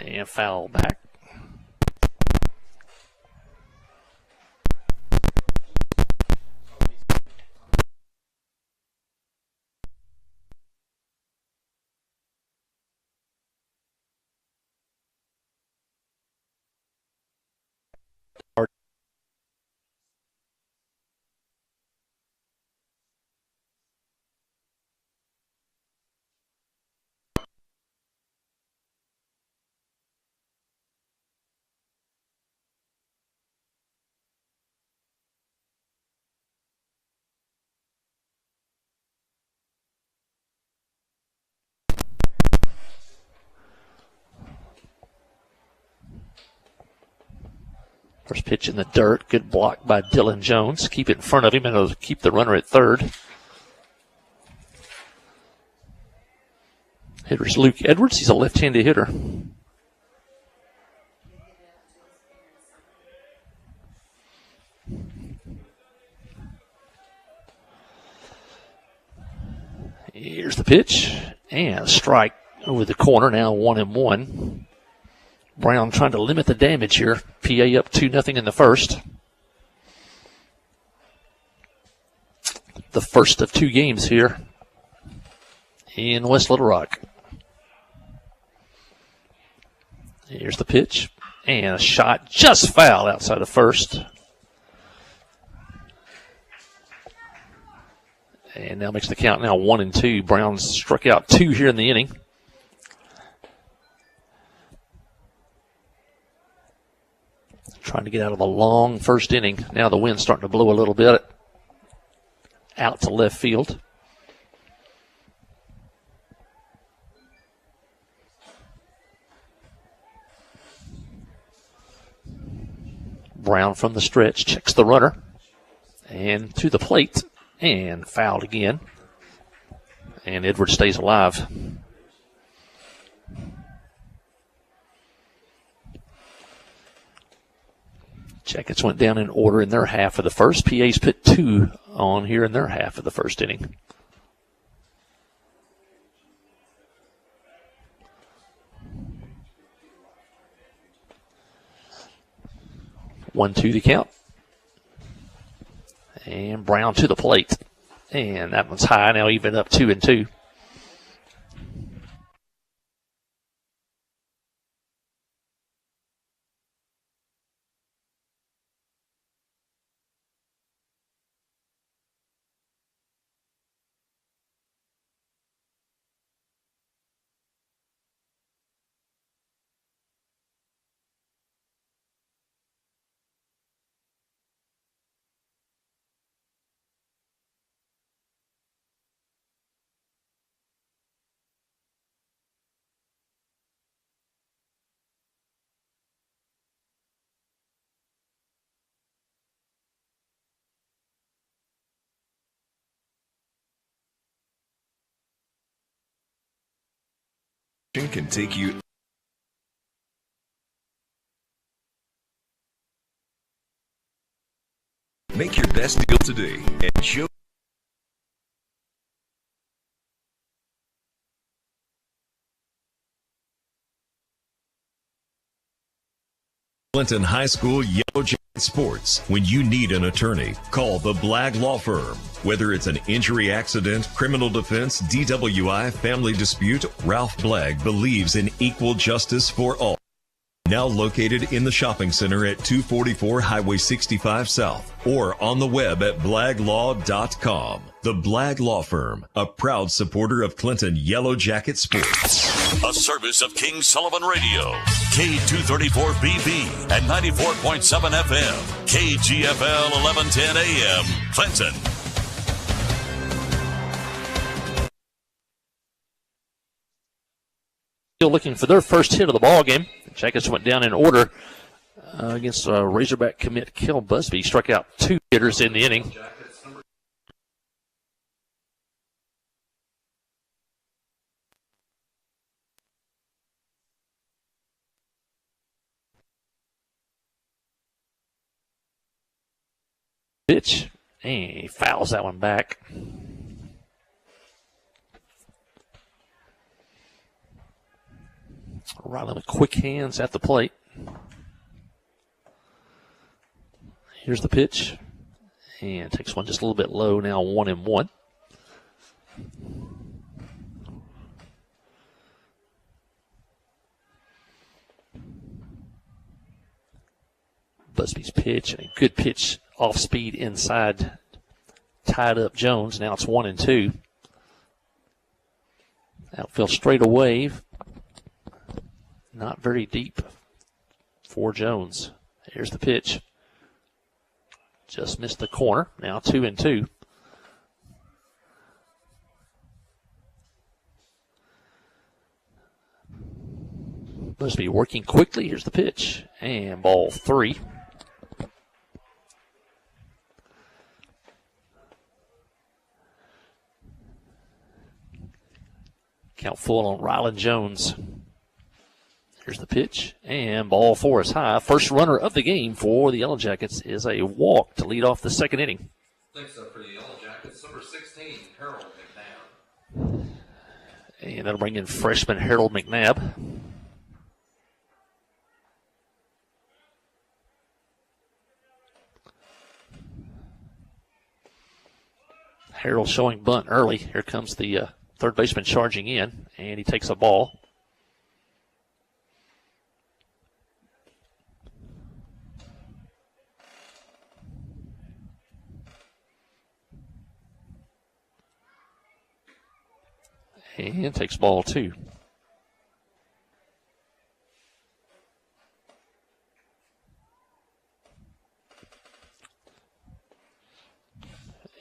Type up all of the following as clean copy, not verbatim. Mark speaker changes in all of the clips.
Speaker 1: And foul back. First pitch in the dirt. Good block by Dylan Jones. Keep it in front of him and it'll keep the runner at third. Hitter's Luke Edwards. He's a left-handed hitter. Here's the pitch. And a strike over the corner. Now 1-1. Brown trying to limit the damage here. PA up 2-0 in the first. The first of two games here in West Little Rock. Here's the pitch. And a shot just foul outside of first. And now makes the count now 1-2. Brown's struck out 2 here in the inning. Trying to get out of a long first inning. Now the wind's starting to blow a little bit out to left field. Brown from the stretch checks the runner and to the plate and fouled again. And Edwards stays alive. Jackets went down in order in their half of the first. PA's put 2 on here in their half of the first inning. One, 2 the count. And Brown to the plate. And that one's high. Now even up 2-2.
Speaker 2: Can take you. Make your best deal today and show. Clinton High School Yellow Jacket Sports. When you need an attorney, call the Blagg Law Firm. Whether it's an injury accident, criminal defense, DWI, family dispute, Ralph Blagg believes in equal justice for all. Now located in the shopping center at 244 Highway 65 South or on the web at blagglaw.com. The Blagg Law Firm, a proud supporter of Clinton Yellow Jacket Sports.
Speaker 3: A service of King Sullivan Radio, K234BB and 94.7 FM, KGFL 1110 AM, Clinton.
Speaker 1: Still looking for their first hit of the ball game. The Jackets went down in order against Razorback commit Kel Busby. He struck out 2 hitters in the inning. Pitch, and he fouls that one back. Ryland with quick hands at the plate. Here's the pitch. And takes one just a little bit low, now 1-1. Busby's pitch, a good pitch off speed inside, tied up Jones. Now it's 1-2. Outfield straight away. Not very deep for Jones. Here's the pitch. Just missed the corner. Now 2-2. Busby working quickly. Here's the pitch. And ball 3. Count full on Ryland Jones. Here's the pitch, and ball 4 is high. First runner of the game for the Yellow Jackets is a walk to lead off the second inning.
Speaker 4: Next up for the Yellow Jackets, number 16, Harold McNabb.
Speaker 1: And that'll bring in freshman Harold McNabb. Harold showing bunt early. Here comes the third baseman charging in, and he takes a ball. And takes ball 2.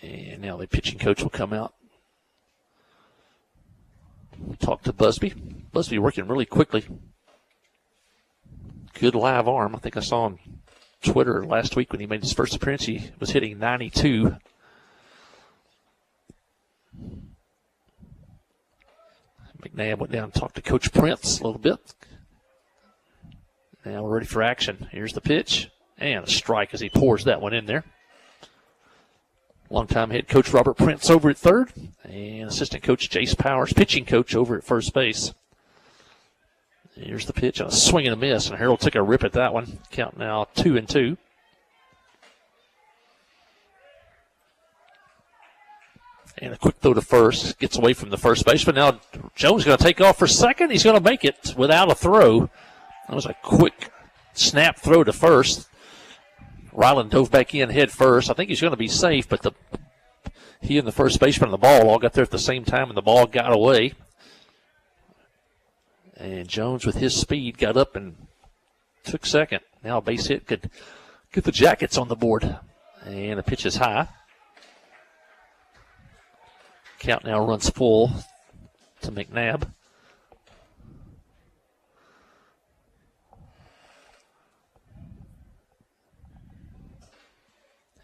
Speaker 1: And now the pitching coach will come out. Talk to Busby. Busby working really quickly. Good live arm. I think I saw on Twitter last week when he made his first appearance, he was hitting 92. McNabb went down and talked to Coach Prince a little bit. Now we're ready for action. Here's the pitch. And a strike as he pours that one in there. Longtime head coach Robert Prince over at third. And assistant coach Jace Powers, pitching coach over at first base. Here's the pitch. A swing and a miss. And Harold took a rip at that one. Count now 2-2. And a quick throw to first. Gets away from the first baseman. Now Jones is going to take off for second. He's going to make it without a throw. That was a quick snap throw to first. Ryland dove back in head first. I think he's going to be safe, but he and the first baseman and the ball all got there at the same time, and the ball got away. And Jones, with his speed, got up and took second. Now a base hit could get the Jackets on the board. And the pitch is high. Count now runs full to McNabb.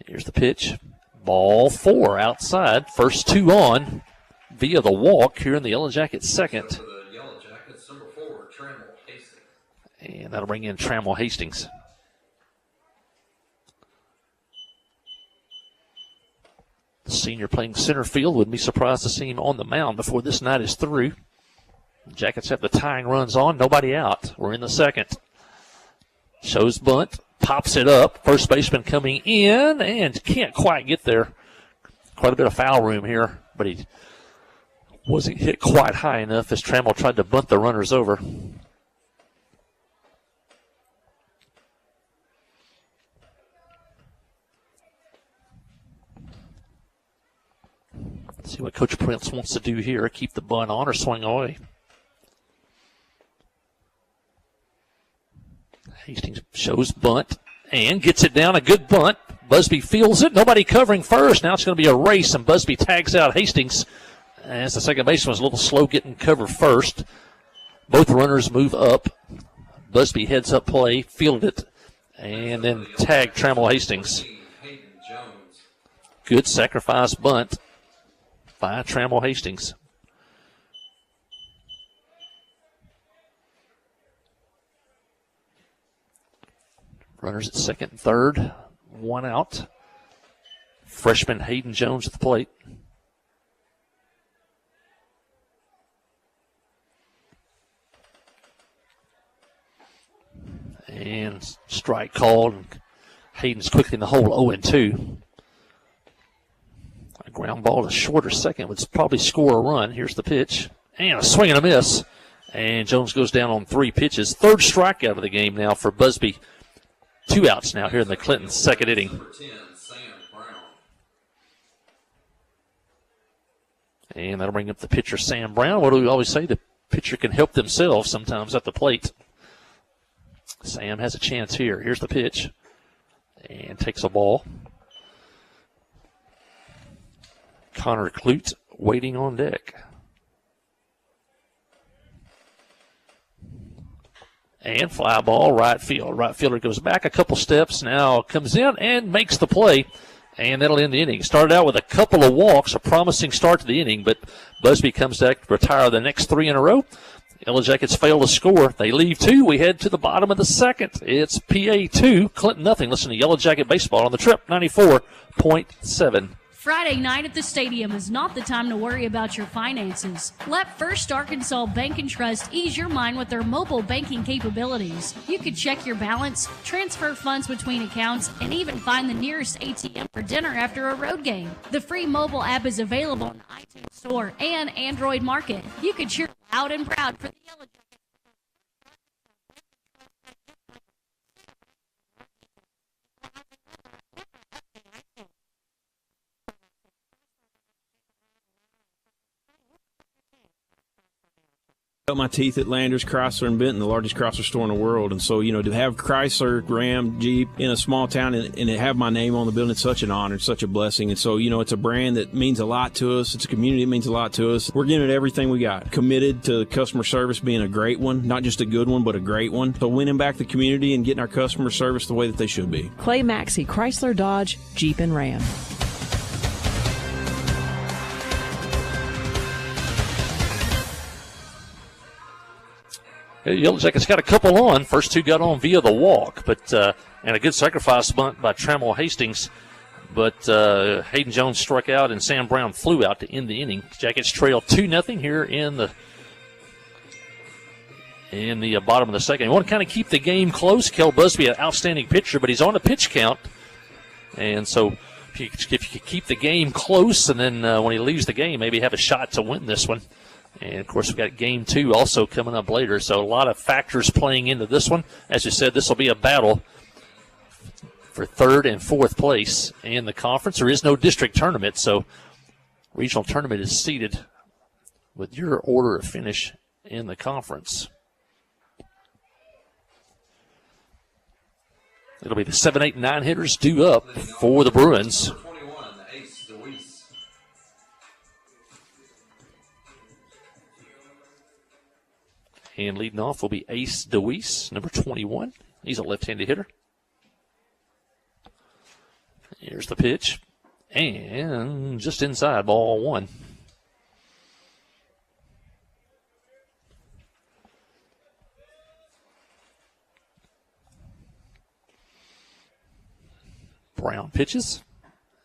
Speaker 1: Here's the pitch. Ball 4 outside. First 2 on via the walk here in the Yellow Jackets second.
Speaker 4: For the Yellow Jackets, number 4, Trammell Hastings.
Speaker 1: And that'll bring in Trammell Hastings. The senior playing center field. Wouldn't be surprised to see him on the mound before this night is through. The Jackets have the tying runs on. Nobody out. We're in the second. Shows bunt. Pops it up. First baseman coming in and can't quite get there. Quite a bit of foul room here, but he wasn't hit quite high enough as Trammell tried to bunt the runners over. Let's see what Coach Prince wants to do here. Keep the bunt on or swing away. Hastings shows bunt and gets it down. A good bunt. Busby fields it. Nobody covering first. Now it's going to be a race, and Busby tags out Hastings as the second baseman was a little slow getting cover first. Both runners move up. Busby heads up play, fielded it, and then tagged Trammell Hastings. Good sacrifice bunt by Trammell Hastings. Runners at second and third. 1 out. Freshman Hayden Jones at the plate. And strike called. And Hayden's quickly in the hole, 0-2. A ground ball to shorter second would probably score a run. Here's the pitch. And a swing and a miss. And Jones goes down on 3 pitches. Third strikeout of the game now for Busby. 2 outs now here in the Clinton second inning.
Speaker 4: Number 10, Sam Brown.
Speaker 1: And that'll bring up the pitcher, Sam Brown. What do we always say? The pitcher can help themselves sometimes at the plate. Sam has a chance here. Here's the pitch. And takes a ball. Connor Clute waiting on deck. And fly ball, right field. Right fielder goes back a couple steps, now comes in and makes the play. And that'll end the inning. Started out with a couple of walks, a promising start to the inning, but Busby comes back to retire the next 3 in a row. Yellow Jackets fail to score. They leave 2. We head to the bottom of the second. It's PA 2, Clinton nothing. Listen to Yellow Jacket Baseball on the Trip 94.7.
Speaker 5: Friday night at the stadium is not the time to worry about your finances. Let First Arkansas Bank and Trust ease your mind with their mobile banking capabilities. You can check your balance, transfer funds between accounts, and even find the nearest ATM for dinner after a road game. The free mobile app is available on the iTunes Store and Android Market. You can cheer loud and proud for the Yellow Jackets.
Speaker 6: Cut my teeth at Landers, Chrysler, and Benton, the largest Chrysler store in the world. And so, to have Chrysler, Ram, Jeep in a small town and to have my name on the building, it's such an honor, it's such a blessing. And so, it's a brand that means a lot to us. It's a community that means a lot to us. We're giving it everything we got. Committed to customer service being a great one, not just a good one, but a great one. So winning back the community and getting our customer service the way that they should be.
Speaker 7: Clay Maxey, Chrysler, Dodge, Jeep, and Ram.
Speaker 1: Yellow Jackets got a couple on. First 2 got on via the walk, but and a good sacrifice bunt by Trammell Hastings. But Hayden Jones struck out and Sam Brown flew out to end the inning. Jackets trail 2-0 here in the bottom of the second. You want to kind of keep the game close. Kel Busby, an outstanding pitcher, but he's on a pitch count. And so if you could keep the game close, and then when he leaves the game, maybe have a shot to win this one. And, of course, we've got game 2 also coming up later. So a lot of factors playing into this one. As you said, this will be a battle for 3rd and 4th place in the conference. There is no district tournament, so regional tournament is seeded with your order of finish in the conference. It'll be the 7, 8, and 9 hitters due up for the Bruins.
Speaker 4: Number 21, Ace DeWeese.
Speaker 1: And leading off will be Ace DeWeese, number 21. He's a left-handed hitter. Here's the pitch. And just inside, ball 1. Brown pitches.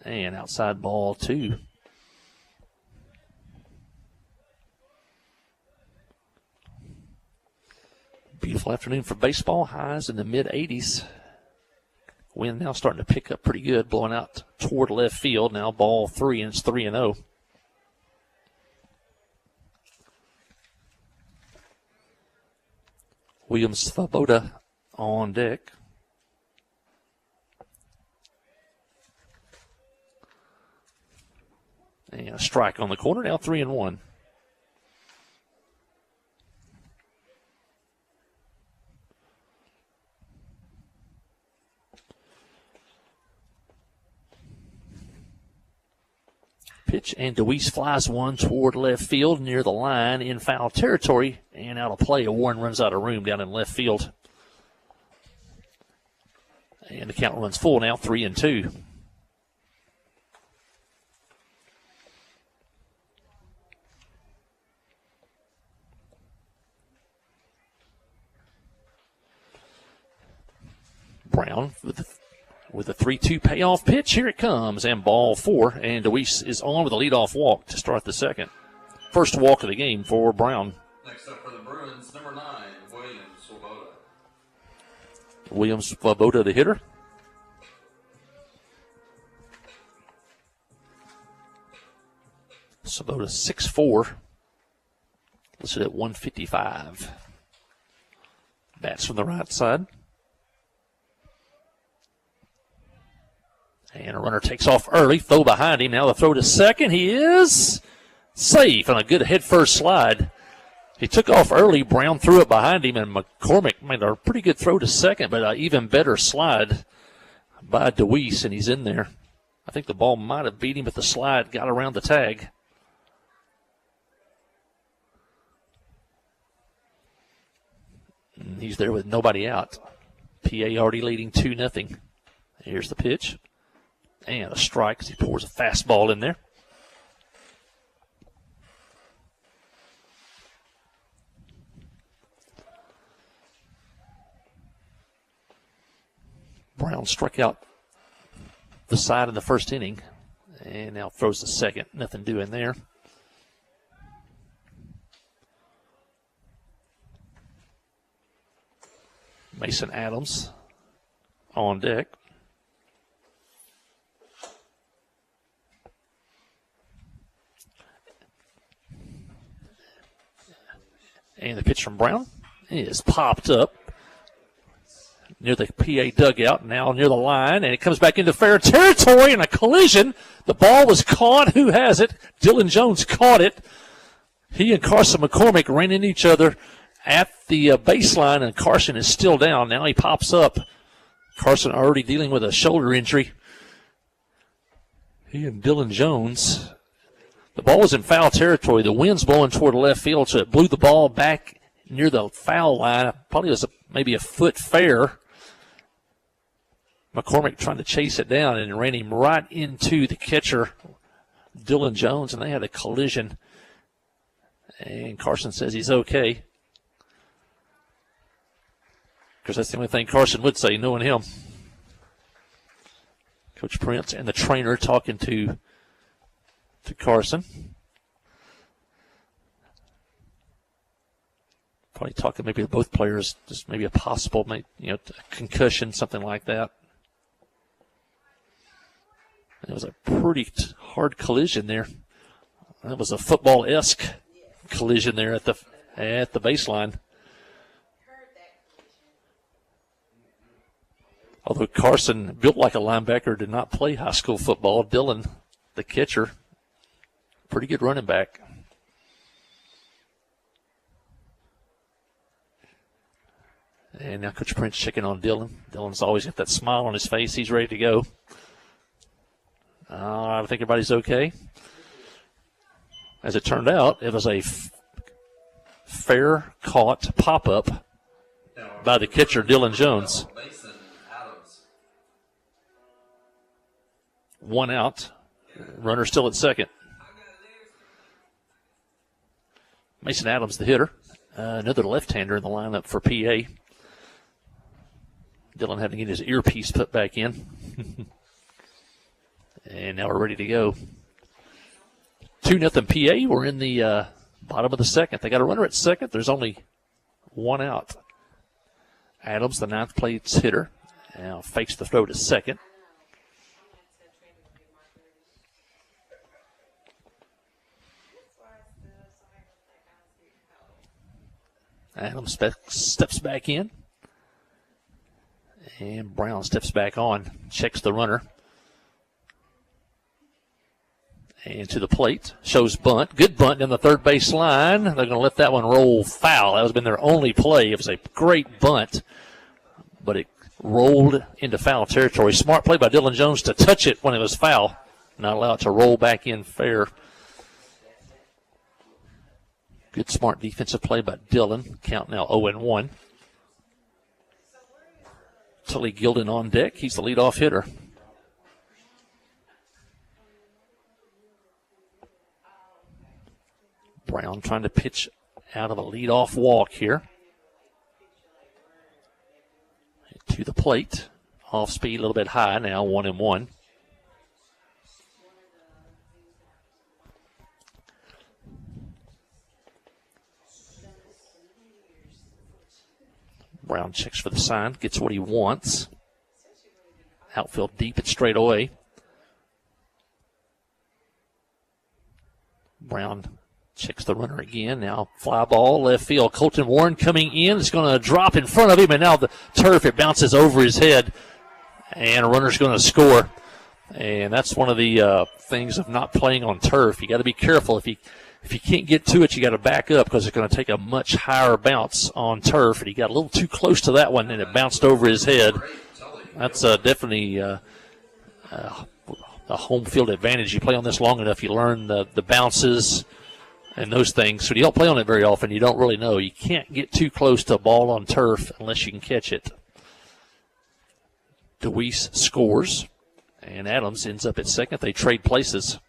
Speaker 1: And outside, ball 2. Beautiful afternoon for baseball. Highs in the mid-80s. Wind now starting to pick up pretty good, blowing out toward left field. Now ball 3, and it's 3-0. Williams Svoboda on deck. And a strike on the corner. Now 3-1. Pitch, and DeWeese flies one toward left field near the line in foul territory, and out of play. Warren runs out of room down in left field. And the count runs full now, 3-2. Brown with a 3-2 payoff pitch. Here it comes, and ball 4. And DeWeese is on with a leadoff walk to start the second. First walk of the game for Brown.
Speaker 4: Next up for the Bruins, number 9, William Swoboda.
Speaker 1: Williams Svoboda, the hitter. Svoboda 6'4", listed at 155. Bats from the right side. And a runner takes off early. Throw behind him. Now the throw to second. He is safe on a good head-first slide. He took off early. Brown threw it behind him, and McCormick made a pretty good throw to second, but an even better slide by DeWeese, and he's in there. I think the ball might have beat him, but the slide got around the tag. And he's there with nobody out. PA already leading 2-0. Here's the pitch. And a strike as he pours a fastball in there. Brown struck out the side in the first inning. And now throws the second. Nothing doing there. Mason Adams on deck. And the pitch from Brown is popped up near the PA dugout, now near the line, and it comes back into fair territory in a collision. The ball was caught. Who has it? Dylan Jones caught it. He and Carson McCormick ran into each other at the baseline, and Carson is still down. Now he pops up. Carson already dealing with a shoulder injury. He and Dylan Jones. The ball was in foul territory. The wind's blowing toward the left field, so it blew the ball back near the foul line. Probably was maybe a foot fair. McCormick trying to chase it down and ran him right into the catcher, Dylan Jones, and they had a collision. And Carson says he's okay. Because that's the only thing Carson would say, knowing him. Coach Prince and the trainer talking to Carson. Probably talking maybe to both players, just maybe a possible, concussion, something like that. It was a pretty hard collision there. That was a football-esque collision there at the baseline. Although Carson, built like a linebacker, did not play high school football. Dylan, the catcher, pretty good running back. And now Coach Prince checking on Dylan. Dylan's always got that smile on his face. He's ready to go. I think everybody's okay. As it turned out, it was a fair caught pop-up by the catcher, Dylan Jones. One out. Runner still at second. Mason Adams, the hitter. Another left-hander in the lineup for PA. Dylan had to get his earpiece put back in. And now we're ready to go. 2-0 PA. We're in the bottom of the second. They got a runner at second. There's only one out. Adams, the ninth place hitter, now fakes the throw to second. Adams steps back in. And Brown steps back on, checks the runner. And to the plate, shows bunt. Good bunt down the third base line. They're going to let that one roll foul. That has been their only play. It was a great bunt, but it rolled into foul territory. Smart play by Dylan Jones to touch it when it was foul. Not allow it to roll back in fair. Good smart defensive play by Dylan. Count now 0-1. Tully Gilden on deck. He's the leadoff hitter. Brown trying to pitch out of a leadoff walk here. To the plate. Off speed, a little bit high now, 1-1. Brown checks for the sign, gets what he wants. Outfield deep and straight away. Brown checks the runner again. Now fly ball, left field. Colton Warren coming in. It's going to drop in front of him, and now the turf, it bounces over his head, and a runner's going to score. And that's one of the things of not playing on turf. You got to be careful. If you can't get to it, you got to back up because it's going to take a much higher bounce on turf. And he got a little too close to that one, and it bounced over his head. That's definitely a home field advantage. You play on this long enough, you learn the bounces and those things. So you don't play on it very often. You don't really know. You can't get too close to a ball on turf unless you can catch it. DeWeese scores, and Adams ends up at second. They trade places.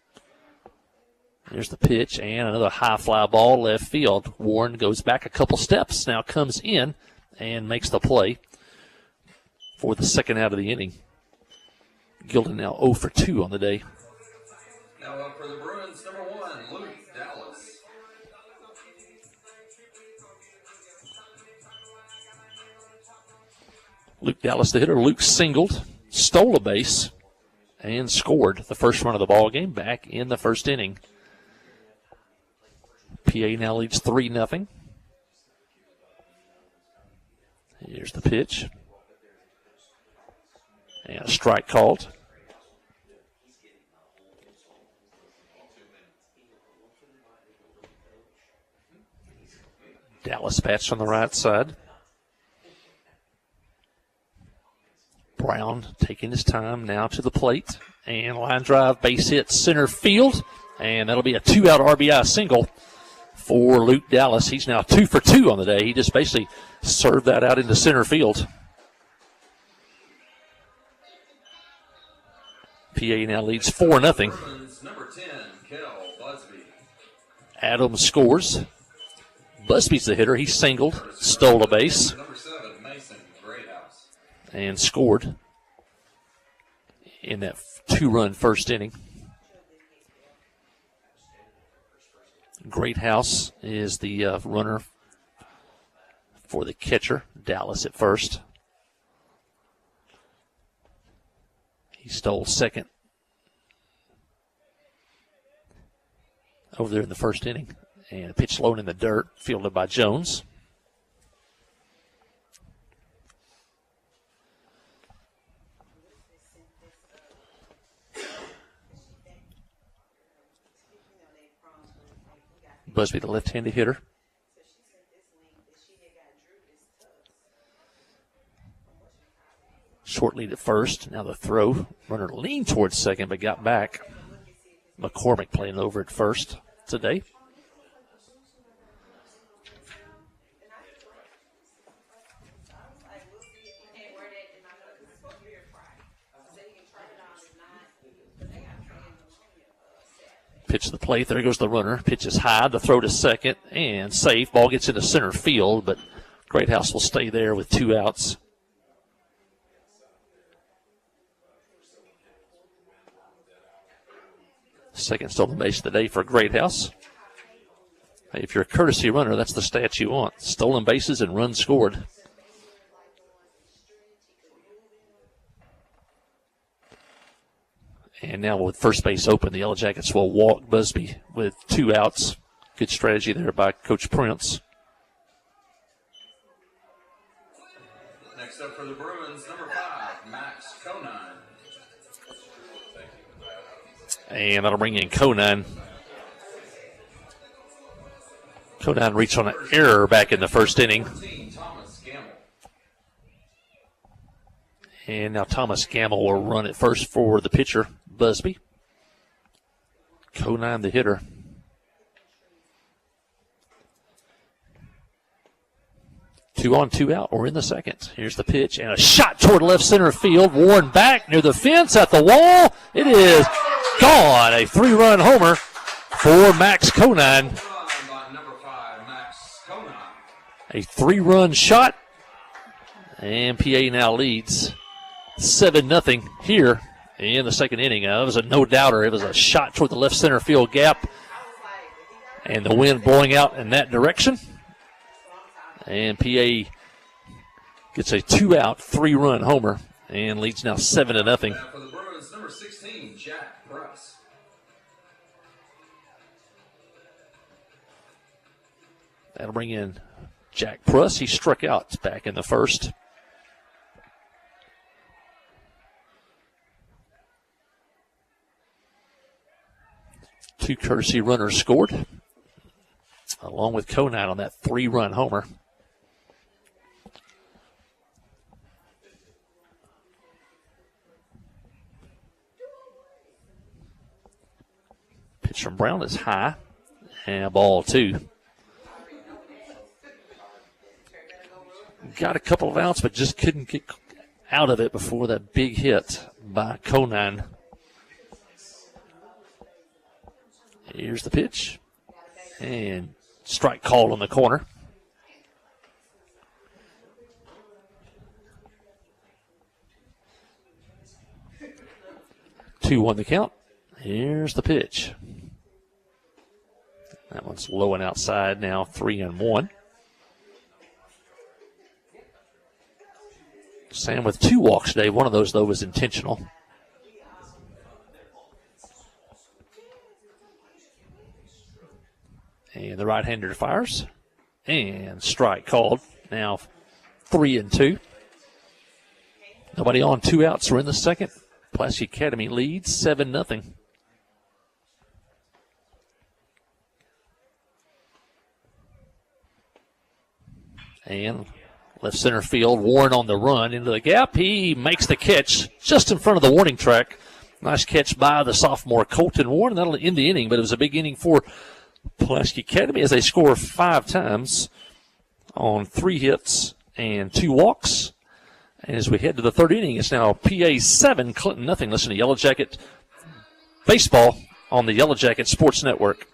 Speaker 1: There's the pitch, and another high fly ball left field. Warren goes back a couple steps, now comes in and makes the play for the second out of the inning. Gilden now 0 for 2 on the day.
Speaker 4: Now up for the Bruins, number 1, Luke Dallas.
Speaker 1: Luke Dallas, the hitter. Luke singled, stole a base, and scored the first run of the ball game back in the first inning. PA now leads 3-0. Here's the pitch. And a strike called. Dallas bats on the right side. Brown taking his time now to the plate. And line drive, base hit, center field. And that'll be a 2-out RBI single for Luke Dallas. He's now 2 for 2 on the day. He just basically served that out into center field. PA now leads 4-0.
Speaker 4: Number 10, Kel Busby.
Speaker 1: Adams scores. Busby's the hitter. He singled, stole a base,
Speaker 4: Number 7, Mason Greathouse.
Speaker 1: and scored in that 2-run first inning. Greathouse is the runner for the catcher. Dallas at first. He stole second over there in the first inning. And a pitch low in the dirt, fielded by Jones. Busby, the left-handed hitter. Short lead at first. Now the throw. Runner leaned towards second, but got back. McCormick playing over at first today. Pitch to the plate. There goes the runner. Pitch is high. The throw to second and safe. Ball gets into center field, but Greathouse will stay there with 2 outs. Second stolen base of the day for Greathouse. Hey, if you're a courtesy runner, that's the stat you want. Stolen bases and runs scored. And now with first base open, the Yellow Jackets will walk Busby with 2 outs. Good strategy there by Coach Prince.
Speaker 4: Next up for the Bruins, number 5, Max Conine.
Speaker 1: And that'll bring in Conine. Conine reached on an error back in the first inning.
Speaker 4: Thomas Gamble.
Speaker 1: And now Thomas Gamble will run at first for the pitcher, Busby. Conine the hitter. Two on, 2 out. We're in the second. Here's the pitch and a shot toward left center field. Warren back near the fence at the wall. It is gone. A 3-run homer for Max Conine.
Speaker 4: By number 5, Max Conine.
Speaker 1: A 3-run shot. And PA now leads 7-0 here in the second inning. It was a no-doubter. It was a shot toward the left center field gap. And the wind blowing out in that direction. And PA gets a 2-out, 3-run homer and leads now 7-0.
Speaker 4: For the Bruins, number 16, Jack Price.
Speaker 1: That'll bring in Jack Pruss. He struck out back in the first. Two courtesy runners scored, along with Conine on that 3-run homer. Pitch from Brown is high, and ball 2. Got a couple of outs, but just couldn't get out of it before that big hit by Conine. Here's the pitch. And strike called on the corner. Two on the count. Here's the pitch. That one's low and outside now, 3-1. Sam with 2 walks today. One of those, though, was intentional. And the right-hander fires. And strike called. Now 3-2. Nobody on, 2 outs. We're in the second. Pulaski Academy leads 7-0. And left center field, Warren on the run into the gap. He makes the catch just in front of the warning track. Nice catch by the sophomore Colton Warren. That'll end the inning, but it was a big inning for Pulaski Academy as they score 5 times on 3 hits and 2 walks. And as we head to the third inning, it's now PA 7, Clinton nothing. Listen to Yellow Jacket Baseball on the Yellow Jacket Sports Network.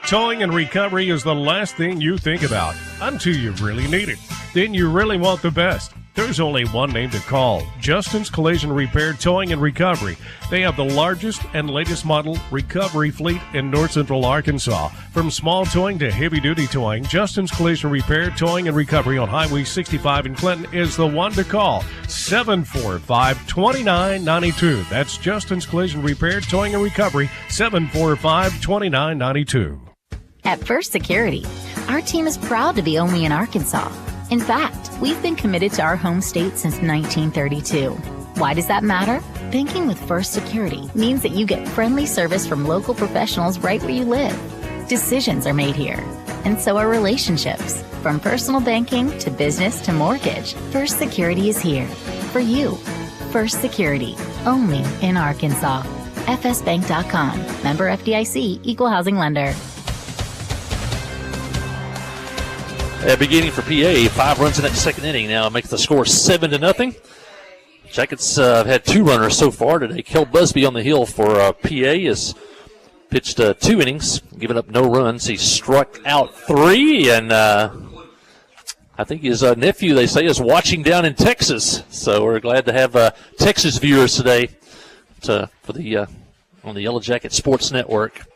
Speaker 8: Towing and recovery is the last thing you think about until you really need it. Then you really want the best. There's only one name to call, Justin's Collision Repair Towing and Recovery. They have the largest and latest model recovery fleet in north central Arkansas. From small towing to heavy-duty towing, Justin's Collision Repair Towing and Recovery on Highway 65 in Clinton is the one to call, 745-2992. That's Justin's Collision Repair Towing and Recovery, 745-2992.
Speaker 9: At First Security, our team is proud to be only in Arkansas. In fact, we've been committed to our home state since 1932. Why does that matter? Banking with First Security means that you get friendly service from local professionals right where you live. Decisions are made here, and so are relationships. From personal banking to business to mortgage, First Security is here for you. First Security, only in Arkansas. FSBank.com. Member FDIC, Equal Housing Lender.
Speaker 1: Beginning for PA, 5 runs in that second inning. Now it makes the score 7-0. Jackets have had 2 runners so far today. Kel Busby on the hill for PA has pitched 2 innings, giving up no runs. He struck out 3, and I think his nephew, they say, is watching down in Texas. So we're glad to have Texas viewers today for the on the Yellow Jacket Sports Network.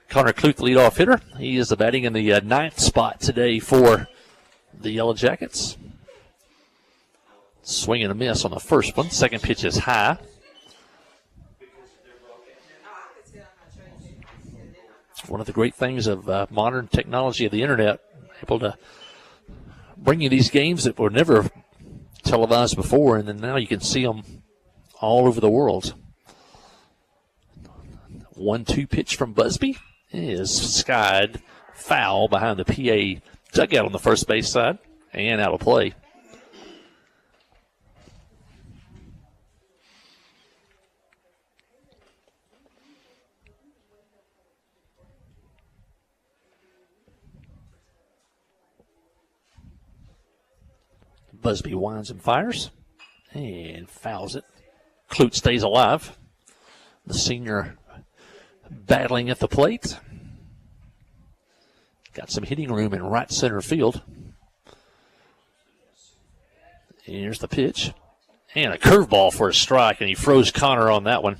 Speaker 1: Connor Clute, the leadoff hitter. He is batting in the 9th spot today for the Yellow Jackets. Swing and a miss on the first one. Second pitch is high. One of the great things of modern technology of the internet, able to bring you these games that were never televised before, and then now you can see them all over the world. 1-2 pitch from Busby is skied foul behind the PA dugout on the first base side and out of play. Busby winds and fires and fouls it. Clute stays alive. The senior battling at the plate. Got some hitting room in right center field. Here's the pitch. And a curveball for a strike, and he froze Connor on that one.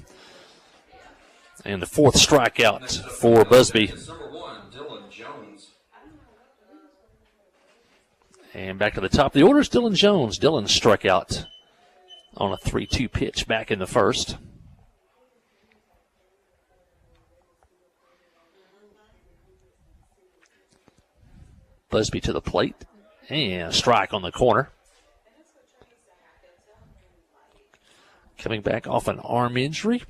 Speaker 1: And the 4th strikeout for Busby. And back to the top of the order is Dylan Jones. Dylan struck out on a 3-2 pitch back in the first. Busby to the plate. And a strike on the corner. Coming back off an arm injury.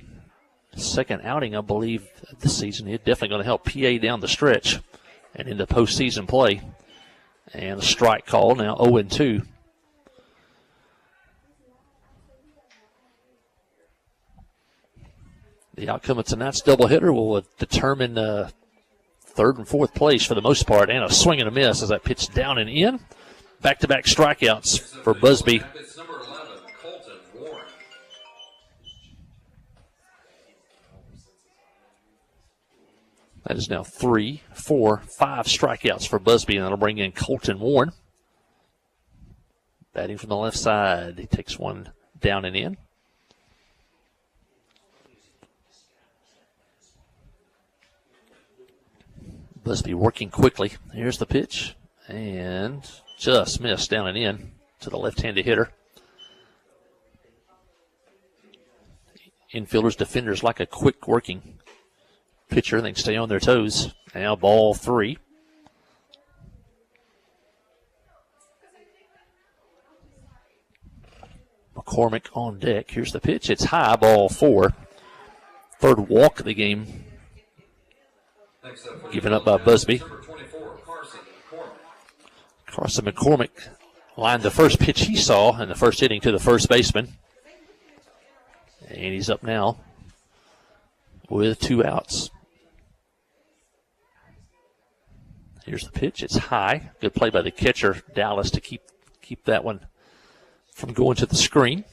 Speaker 1: Second outing, I believe, this season. He's definitely going to help PA down the stretch and into postseason play. And a strike call, now 0-2. The outcome of tonight's doubleheader will determine third and fourth place for the most part, and a swing and a miss as that pitch down and in. Back-to-back strikeouts for Busby.
Speaker 4: It's number 11, Colton Warren.
Speaker 1: That is now 3, 4, 5 strikeouts for Busby, and that'll bring in Colton Warren. Batting from the left side. He takes one down and in. Busby working quickly. Here's the pitch. And just missed down and in to the left-handed hitter. Infielders, defenders like a quick working pitcher. They can stay on their toes. Now ball 3. McCormick on deck. Here's the pitch. It's high, ball 4. Third walk of the game given up by Busby. Carson McCormick lined the first pitch he saw in the first inning to the first baseman. And he's up now with 2 outs. Here's the pitch. It's high. Good play by the catcher, Dallas, to keep that one from going to the screen.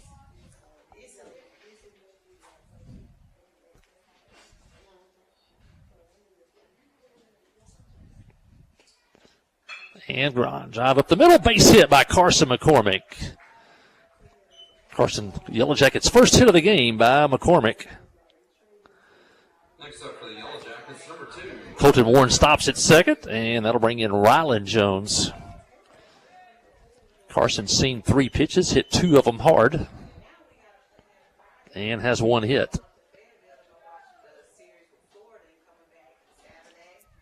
Speaker 1: And grind drive up the middle. Base hit by Carson McCormick. Carson, Yellow Jackets' first hit of the game by McCormick.
Speaker 4: Next up for the Yellow Jackets, number 2.
Speaker 1: Colton Warren stops at second, and that'll bring in Ryland Jones. Carson's seen 3 pitches, hit 2 of them hard, and has 1 hit.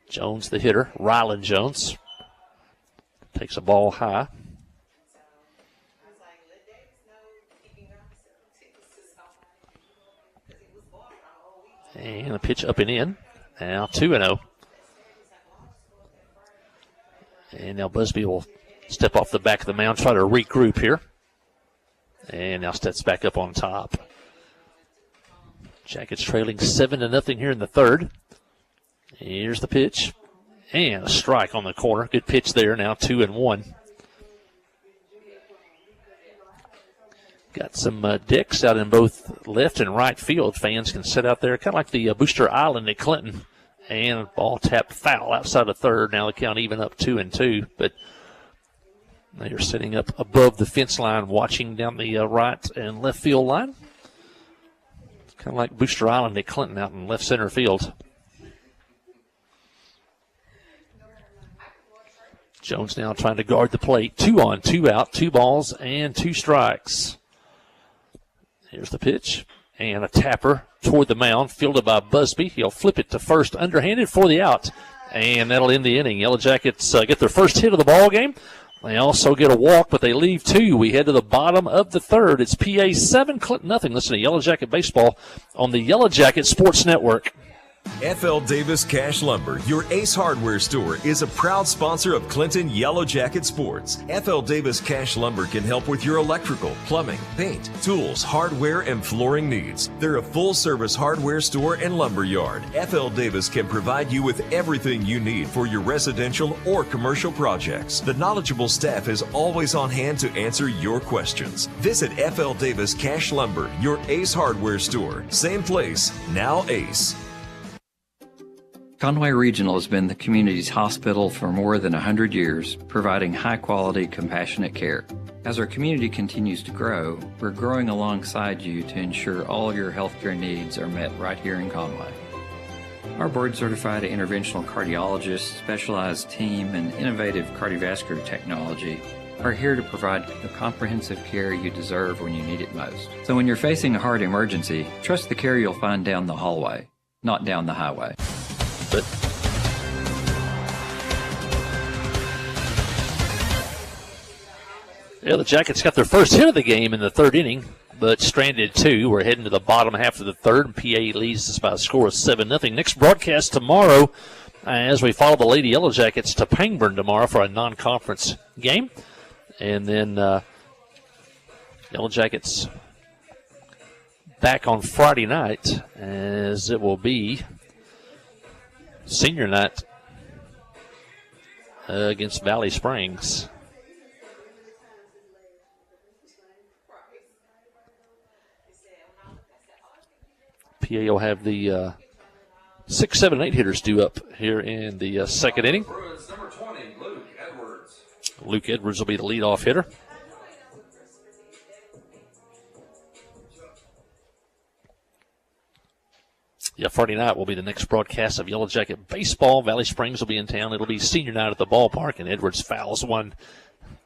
Speaker 1: Jones, the hitter. Ryland Jones takes a ball high. And a pitch up and in. Now 2-0. And now Busby will step off the back of the mound, try to regroup here. And now steps back up on top. Jackets trailing 7-0 here in the third. Here's the pitch. And a strike on the corner. Good pitch there. Now 2-1. Got some decks out in both left and right field. Fans can sit out there, kind of like the Booster Island at Clinton. And ball tapped foul outside of third. Now the count even up 2-2. But they are sitting up above the fence line, watching down the right and left field line. It's kind of like Booster Island at Clinton out in left center field. Jones now trying to guard the plate. 2 on, 2 out, 2 balls, and 2 strikes. Here's the pitch. And a tapper toward the mound, fielded by Busby. He'll flip it to first, underhanded for the out. And that'll end the inning. Yellow Jackets get their first hit of the ball game. They also get a walk, but they leave 2. We head to the bottom of the third. It's PA 7, Clinton nothing. Listen to Yellow Jacket Baseball on the Yellow Jacket Sports Network.
Speaker 2: F.L. Davis Cash Lumber, your Ace Hardware store, is a proud sponsor of Clinton Yellow Jacket Sports. F.L. Davis Cash Lumber can help with your electrical, plumbing, paint, tools, hardware, and flooring needs. They're a full-service hardware store and lumber yard. F.L. Davis can provide you with everything you need for your residential or commercial projects. The knowledgeable staff is always on hand to answer your questions. Visit F.L. Davis Cash Lumber, your Ace Hardware store. Same place, now Ace.
Speaker 10: Conway Regional has been the community's hospital for more than 100 years, providing high-quality, compassionate care. As our community continues to grow, we're growing alongside you to ensure all your healthcare needs are met right here in Conway. Our board-certified interventional cardiologists, specialized team, and innovative cardiovascular technology are here to provide the comprehensive care you deserve when you need it most. So when you're facing a heart emergency, trust the care you'll find down the hallway, not down the highway.
Speaker 1: But yeah, the Jackets got their first hit of the game in the third inning, but stranded 2. We're heading to the bottom half of the third, and PA leads us by a score of 7-0. Next broadcast tomorrow as we follow the Lady Yellow Jackets to Pangburn tomorrow for a non-conference game. And then Yellow Jackets back on Friday night, as it will be senior night against Valley Springs. PA will have the 6, 7, 8 hitters due up here in the second inning.
Speaker 4: Bruins number 20, Luke Edwards.
Speaker 1: Luke Edwards will be the leadoff hitter. Yeah, Friday night will be the next broadcast of Yellow Jacket baseball. Valley Springs will be in town. It'll be senior night at the ballpark, and Edwards fouls one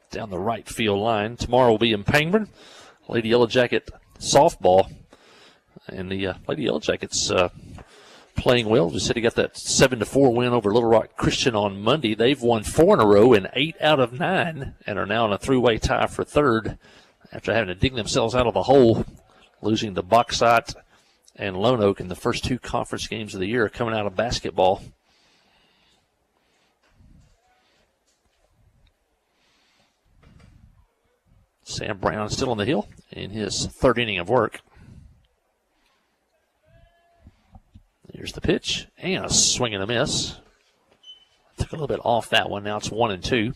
Speaker 1: down the right field line. Tomorrow will be in Pangburn. Lady Yellow Jacket softball. And the Lady Yellow Jackets playing well. Just said he got that 7-4 win over Little Rock Christian on Monday. They've won 4 in a row and 8 out of 9 and are now in a 3-way tie for third after having to dig themselves out of the hole, losing to Bauxite and Lone Oak in the first 2 conference games of the year coming out of basketball. Sam Brown still on the hill in his third inning of work. Here's the pitch, and a swing and a miss. Took a little bit off that one. Now it's 1-2.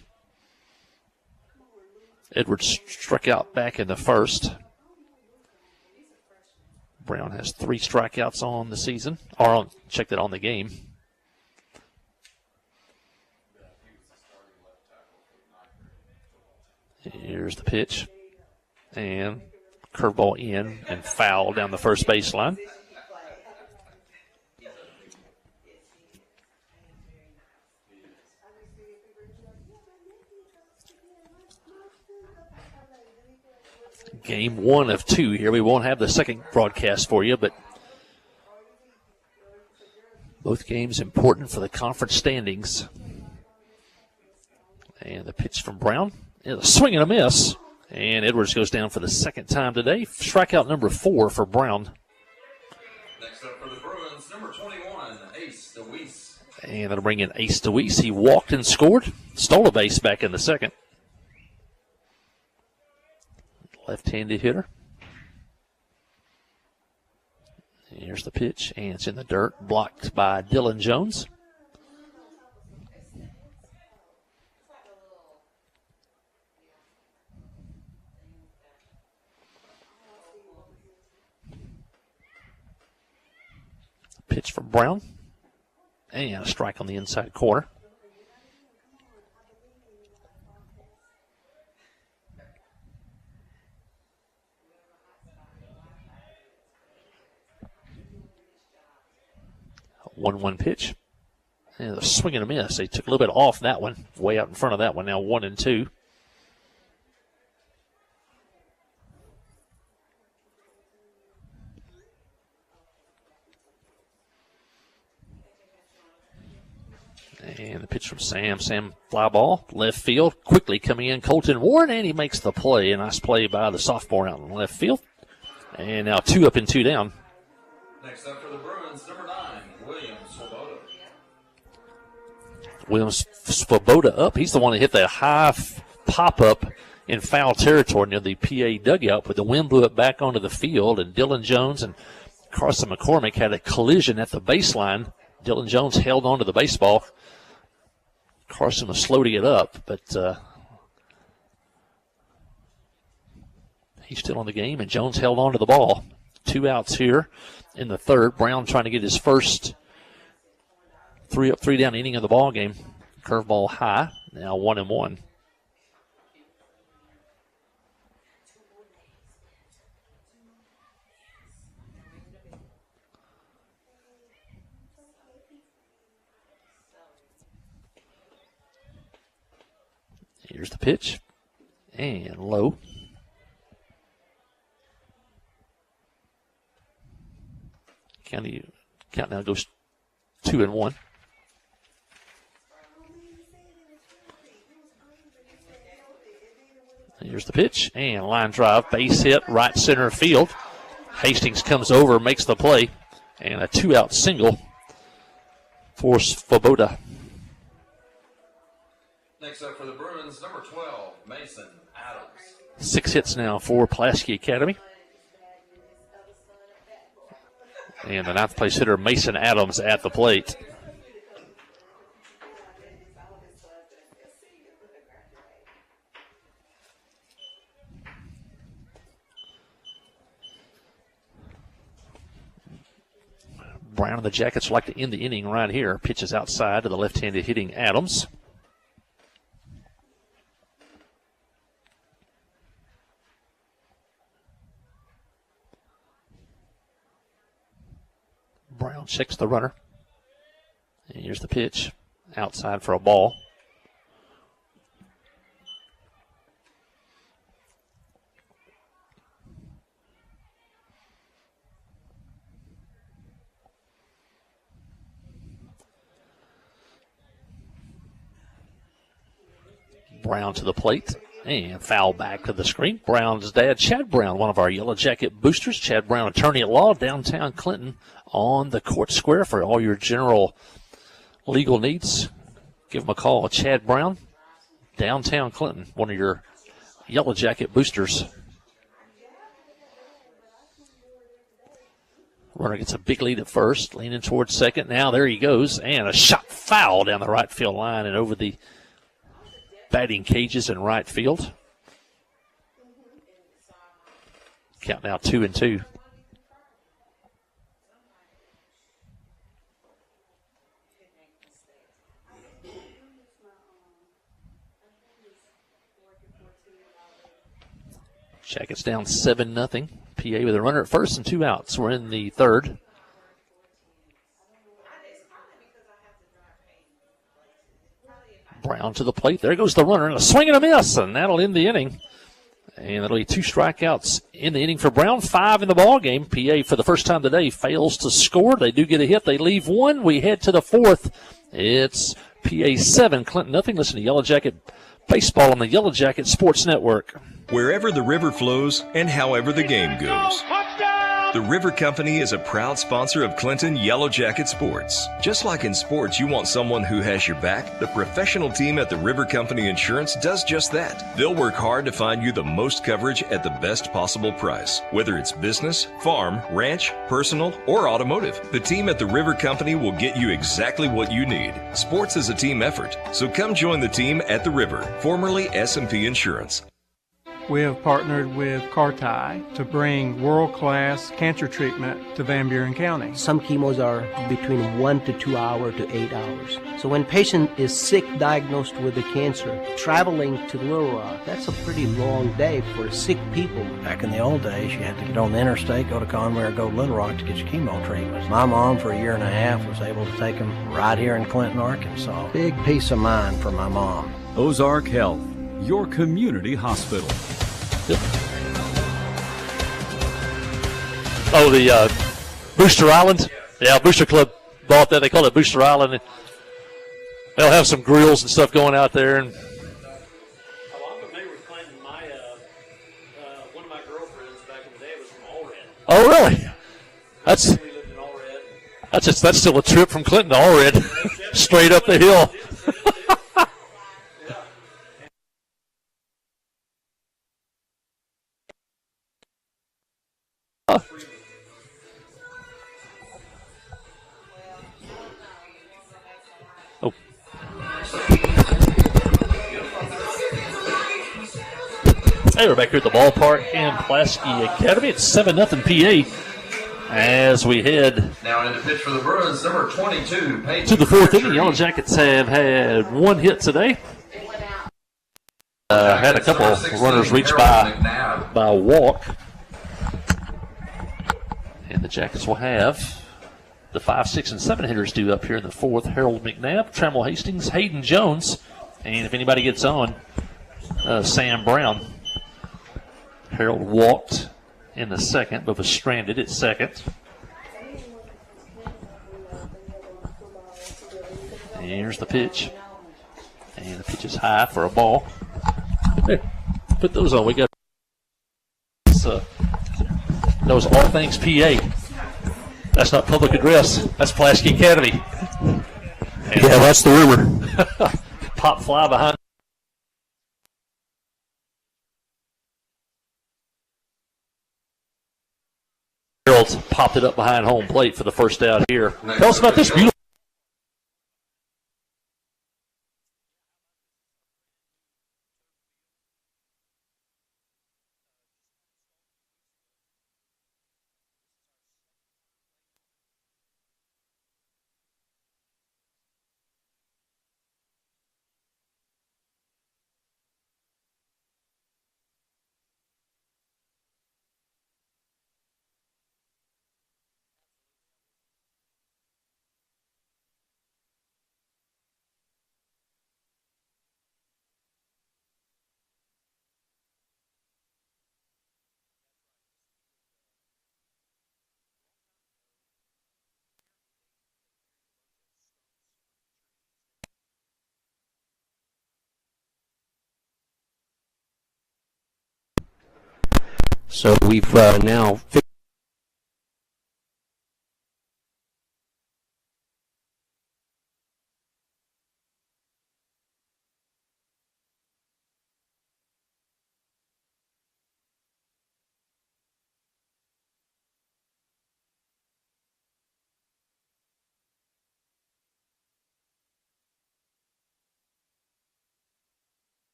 Speaker 1: Edwards struck out back in the first. Brown has 3 strikeouts on the season, or check that on the game. Here's the pitch, and curveball in and foul down the first baseline. Game 1 of 2 here. We won't have the second broadcast for you, but both games important for the conference standings. And the pitch from Brown is a swing and a miss. And Edwards goes down for the second time today. Strikeout number 4 for Brown.
Speaker 4: Next up for the Bruins, number 21, Ace DeWeese.
Speaker 1: And that'll bring in Ace DeWeese. He walked and scored. Stole a base back in the second. Left-handed hitter. Here's the pitch, and it's in the dirt, blocked by Dylan Jones. Pitch from Brown, and a strike on the inside corner. A 1-1 pitch. And a swing and a miss. They took a little bit off that one, way out in front of that one. Now 1-2. And the pitch from Sam. Sam fly ball, left field. Quickly coming in, Colton Ward, and he makes the play. A nice play by the sophomore out in left field. And now 2 up and 2 down.
Speaker 4: Next up for the Bruins, number 9, William Swoboda.
Speaker 1: Williams Swoboda up. He's the one that hit that high pop-up in foul territory near the PA dugout, but the wind blew it back onto the field, and Dylan Jones and Carson McCormick had a collision at the baseline. Dylan Jones held onto the baseball. Carson was slow to get up, but he's still in the game, and Jones held onto the ball. 2 outs here in the third. Brown trying to get his first 3 up, 3 down inning of the ball game. Curveball high, now 1-1. Here's the pitch. And low. Count now goes 2-1. Here's the pitch. And line drive. Base hit. Right center field. Hastings comes over, makes the play. And a 2-out single for Svoboda.
Speaker 4: Next up for the Bruins, number 12, Mason Adams.
Speaker 1: 6 hits now for Pulaski Academy. And the 9th place hitter, Mason Adams, at the plate. Brown and the Jackets like to end the inning right here. Pitches outside to the left-handed hitting Adams. Brown checks the runner. And here's the pitch. Outside for a ball. Brown to the plate. And foul back to the screen. Brown's dad, Chad Brown, one of our Yellow Jacket boosters. Chad Brown, attorney at law, downtown Clinton, on the court square for all your general legal needs. Give him a call. Chad Brown, downtown Clinton, one of your Yellow Jacket boosters. Runner gets a big lead at first, leaning towards second. Now there he goes, and a shot foul down the right field line and over the batting cages in right field. Count now 2-2. Jackets down 7-0. PA with a runner at first and 2 outs. We're in the third. Brown to the plate. There goes the runner. And a swing and a miss, and that'll end the inning. And that'll be 2 strikeouts in the inning for Brown. 5 in the ball game. PA, for the first time today, fails to score. They do get a hit. They leave 1. We head to the 4th. It's PA 7, Clinton nothing. Listen to Yellow Jacket Baseball on the Yellow Jacket Sports Network.
Speaker 2: Wherever the river flows and however the game goes. The River Company is a proud sponsor of Clinton Yellow Jacket Sports. Just like in sports, you want someone who has your back. The professional team at the River Company Insurance does just that. They'll work hard to find you the most coverage at the best possible price. Whether it's business, farm, ranch, personal, or automotive, the team at the River Company will get you exactly what you need. Sports is a team effort, so come join the team at the River, formerly S&P Insurance.
Speaker 11: We have partnered with Carti to bring world-class cancer treatment to Van Buren County.
Speaker 12: Some chemos are between 1 to 2 hours to 8 hours. So when a patient is sick, diagnosed with a cancer, traveling to Little Rock, that's a pretty long day for sick people.
Speaker 13: Back in the old days, you had to get on the interstate, go to Conway or go to Little Rock to get your chemo treatments. My mom, for a year and a half, was able to take them right here in Clinton, Arkansas. Big peace of mind for my mom.
Speaker 14: Ozark Health, your community hospital.
Speaker 1: Yep. Oh, the Booster Island? Yeah, Booster Club bought that. They call it Booster Island. They'll have some grills and stuff going out there. And
Speaker 15: I'm familiar with Clinton. One of my girlfriends back in the day was from Allred.
Speaker 1: Oh, really? That's still a trip from Clinton to Allred, straight up the hill. Oh. Hey, we're back here at the ballpark in Pulaski Academy. It's 7-0 PA as we head
Speaker 4: now in the pitch for the Bruins, number 22.
Speaker 1: To the 4th inning. Yellow Jackets have had 1 hit today. Had a couple of runners reached by a walk. And the Jackets will have the 5, 6, and 7 hitters due up here in the 4th. Harold McNabb, Trammell Hastings, Hayden Jones. And if anybody gets on, Sam Brown. Harold walked in the second, but was stranded at second. And here's the pitch. And the pitch is high for a ball. Hey, put those on. We got knows all things PA. That's not public address. That's Pulaski Academy. And
Speaker 16: yeah, that's the rumor.
Speaker 1: Pop fly behind. Harold popped it up behind home plate for the first out here. Tell us about this beautiful.
Speaker 16: So we've now fixed.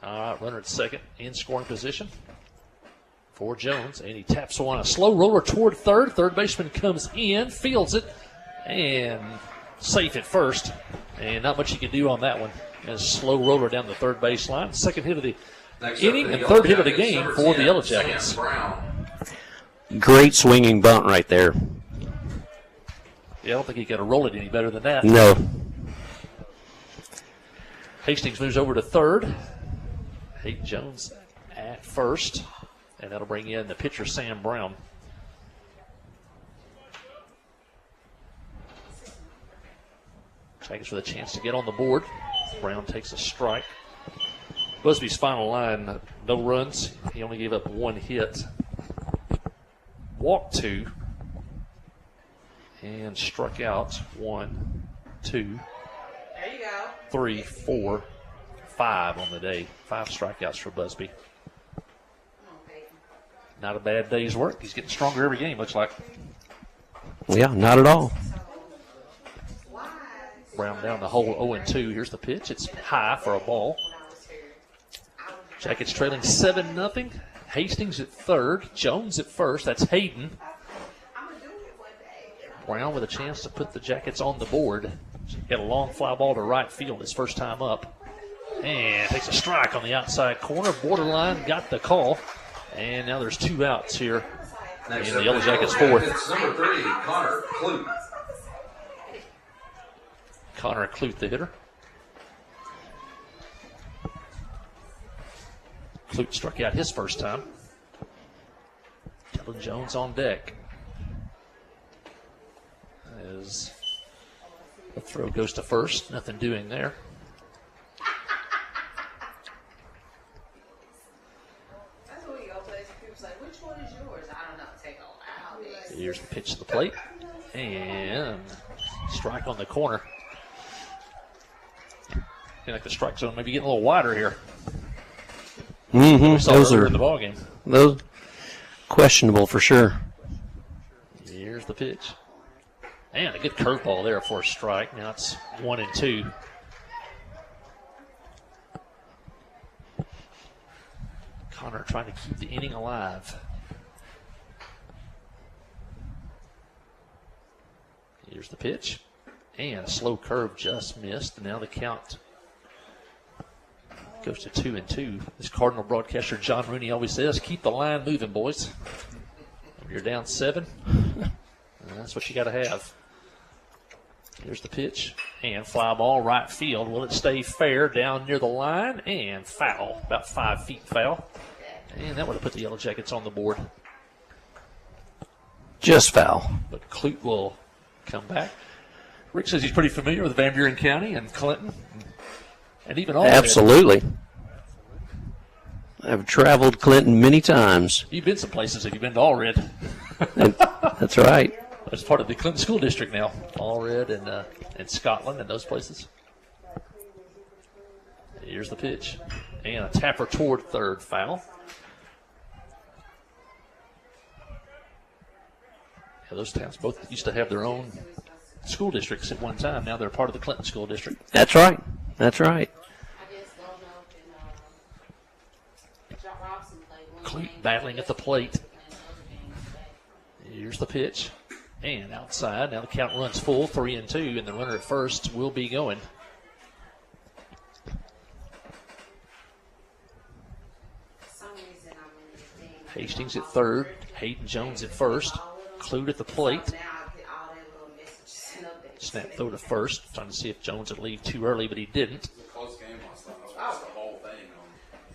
Speaker 1: All right, runner at second in scoring position for Jones, and he taps one, a slow roller toward third. Third baseman comes in, fields it, and safe at first. And not much you can do on that one. A slow roller down the third baseline. Second hit of the inning and third hit of the game for the Yellow Jackets.
Speaker 16: Great swinging bunt right there.
Speaker 1: Yeah, I don't think he could have rolled it any better than that.
Speaker 16: No.
Speaker 1: Hastings moves over to third. Hayden Jones at first, and that'll bring in the pitcher, Sam Brown. Jackets with a chance to get on the board. Brown takes a strike. Busby's final line, no runs. He only gave up one hit. Walked two. And struck out 1, 2, 3, 4, 5 on the day. 5 strikeouts for Busby. Not a bad day's work. He's getting stronger every game, looks like.
Speaker 16: Yeah, not at all.
Speaker 1: Brown down the hole 0-2. Here's the pitch. It's high for a ball. Jackets trailing 7-0. Hastings at third. Jones at first. That's Hayden. Brown with a chance to put the Jackets on the board. Got a long fly ball to right field his first time up. And takes a strike on the outside corner. Borderline got the call. And now there's 2 outs here in the Yellow Jackets' fourth.
Speaker 4: It's number 30, Connor Clute.
Speaker 1: Connor Clute, the hitter. Clute struck out his first time. Dylan Jones on deck. As the throw goes to first, nothing doing there.
Speaker 17: That's what we go places. People say, which one is yours? I don't know. Take a
Speaker 1: Here's the pitch to the plate. And strike on the corner. I feel like the strike zone may be getting a little wider here.
Speaker 16: Mm-hmm.
Speaker 1: We saw
Speaker 16: Those
Speaker 1: earlier
Speaker 16: are
Speaker 1: in the ballgame.
Speaker 16: those questionable for sure.
Speaker 1: Here's the pitch. And a good curveball there for a strike. Now it's 1-2. Connor trying to keep the inning alive. Here's the pitch. And a slow curve just missed. And now the count goes to 2-2. This Cardinal broadcaster John Rooney always says, keep the line moving, boys. When you're down 7, that's what you got to have. Here's the pitch. And fly ball right field. Will it stay fair down near the line? And foul. About 5 feet foul. And that would have put the Yellow Jackets on the board.
Speaker 16: Just foul.
Speaker 1: But Clute will come back. Rick says he's pretty familiar with Van Buren County and Clinton. And even all
Speaker 16: Absolutely. I've traveled Clinton many times.
Speaker 1: You've been some places. Have you been to Allred?
Speaker 16: That's right.
Speaker 1: That's part of the Clinton School District now. Allred and Scotland and those places. Here's the pitch. And a tapper toward third, foul. Yeah, those towns both used to have their own school districts at one time. Now they're part of the Clinton School District.
Speaker 16: That's right. That's right.
Speaker 1: Clute battling at the plate. Here's the pitch. And outside. Now the count runs full, 3-2, and the runner at first will be going. Hastings at third. Hayden Jones at first. Clute at the plate. Snap throw to first. Trying to see if Jones would leave too early, but he didn't.
Speaker 4: Close game last night. I watched the whole thing on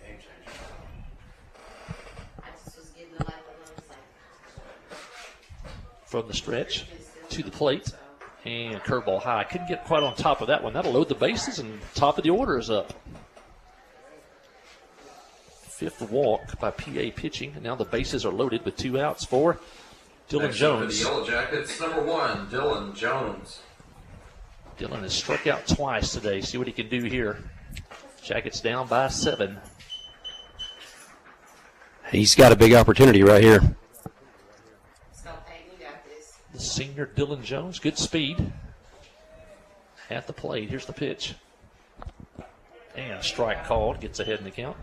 Speaker 4: Game Changer.
Speaker 1: From the stretch to the plate. And curveball high. Couldn't get quite on top of that one. That'll load the bases, and top of the order is up. 5th walk by PA pitching. And now the bases are loaded with 2 outs for Dylan
Speaker 4: Next up for
Speaker 1: Jones.
Speaker 4: the Yellow Jackets, number 1, Dylan Jones.
Speaker 1: Dylan has struck out twice today. See what he can do here. Jackets down by 7.
Speaker 16: He's got a big opportunity right here.
Speaker 1: The senior Dylan Jones, good speed at the plate. Here's the pitch. And a strike called, gets ahead in the count.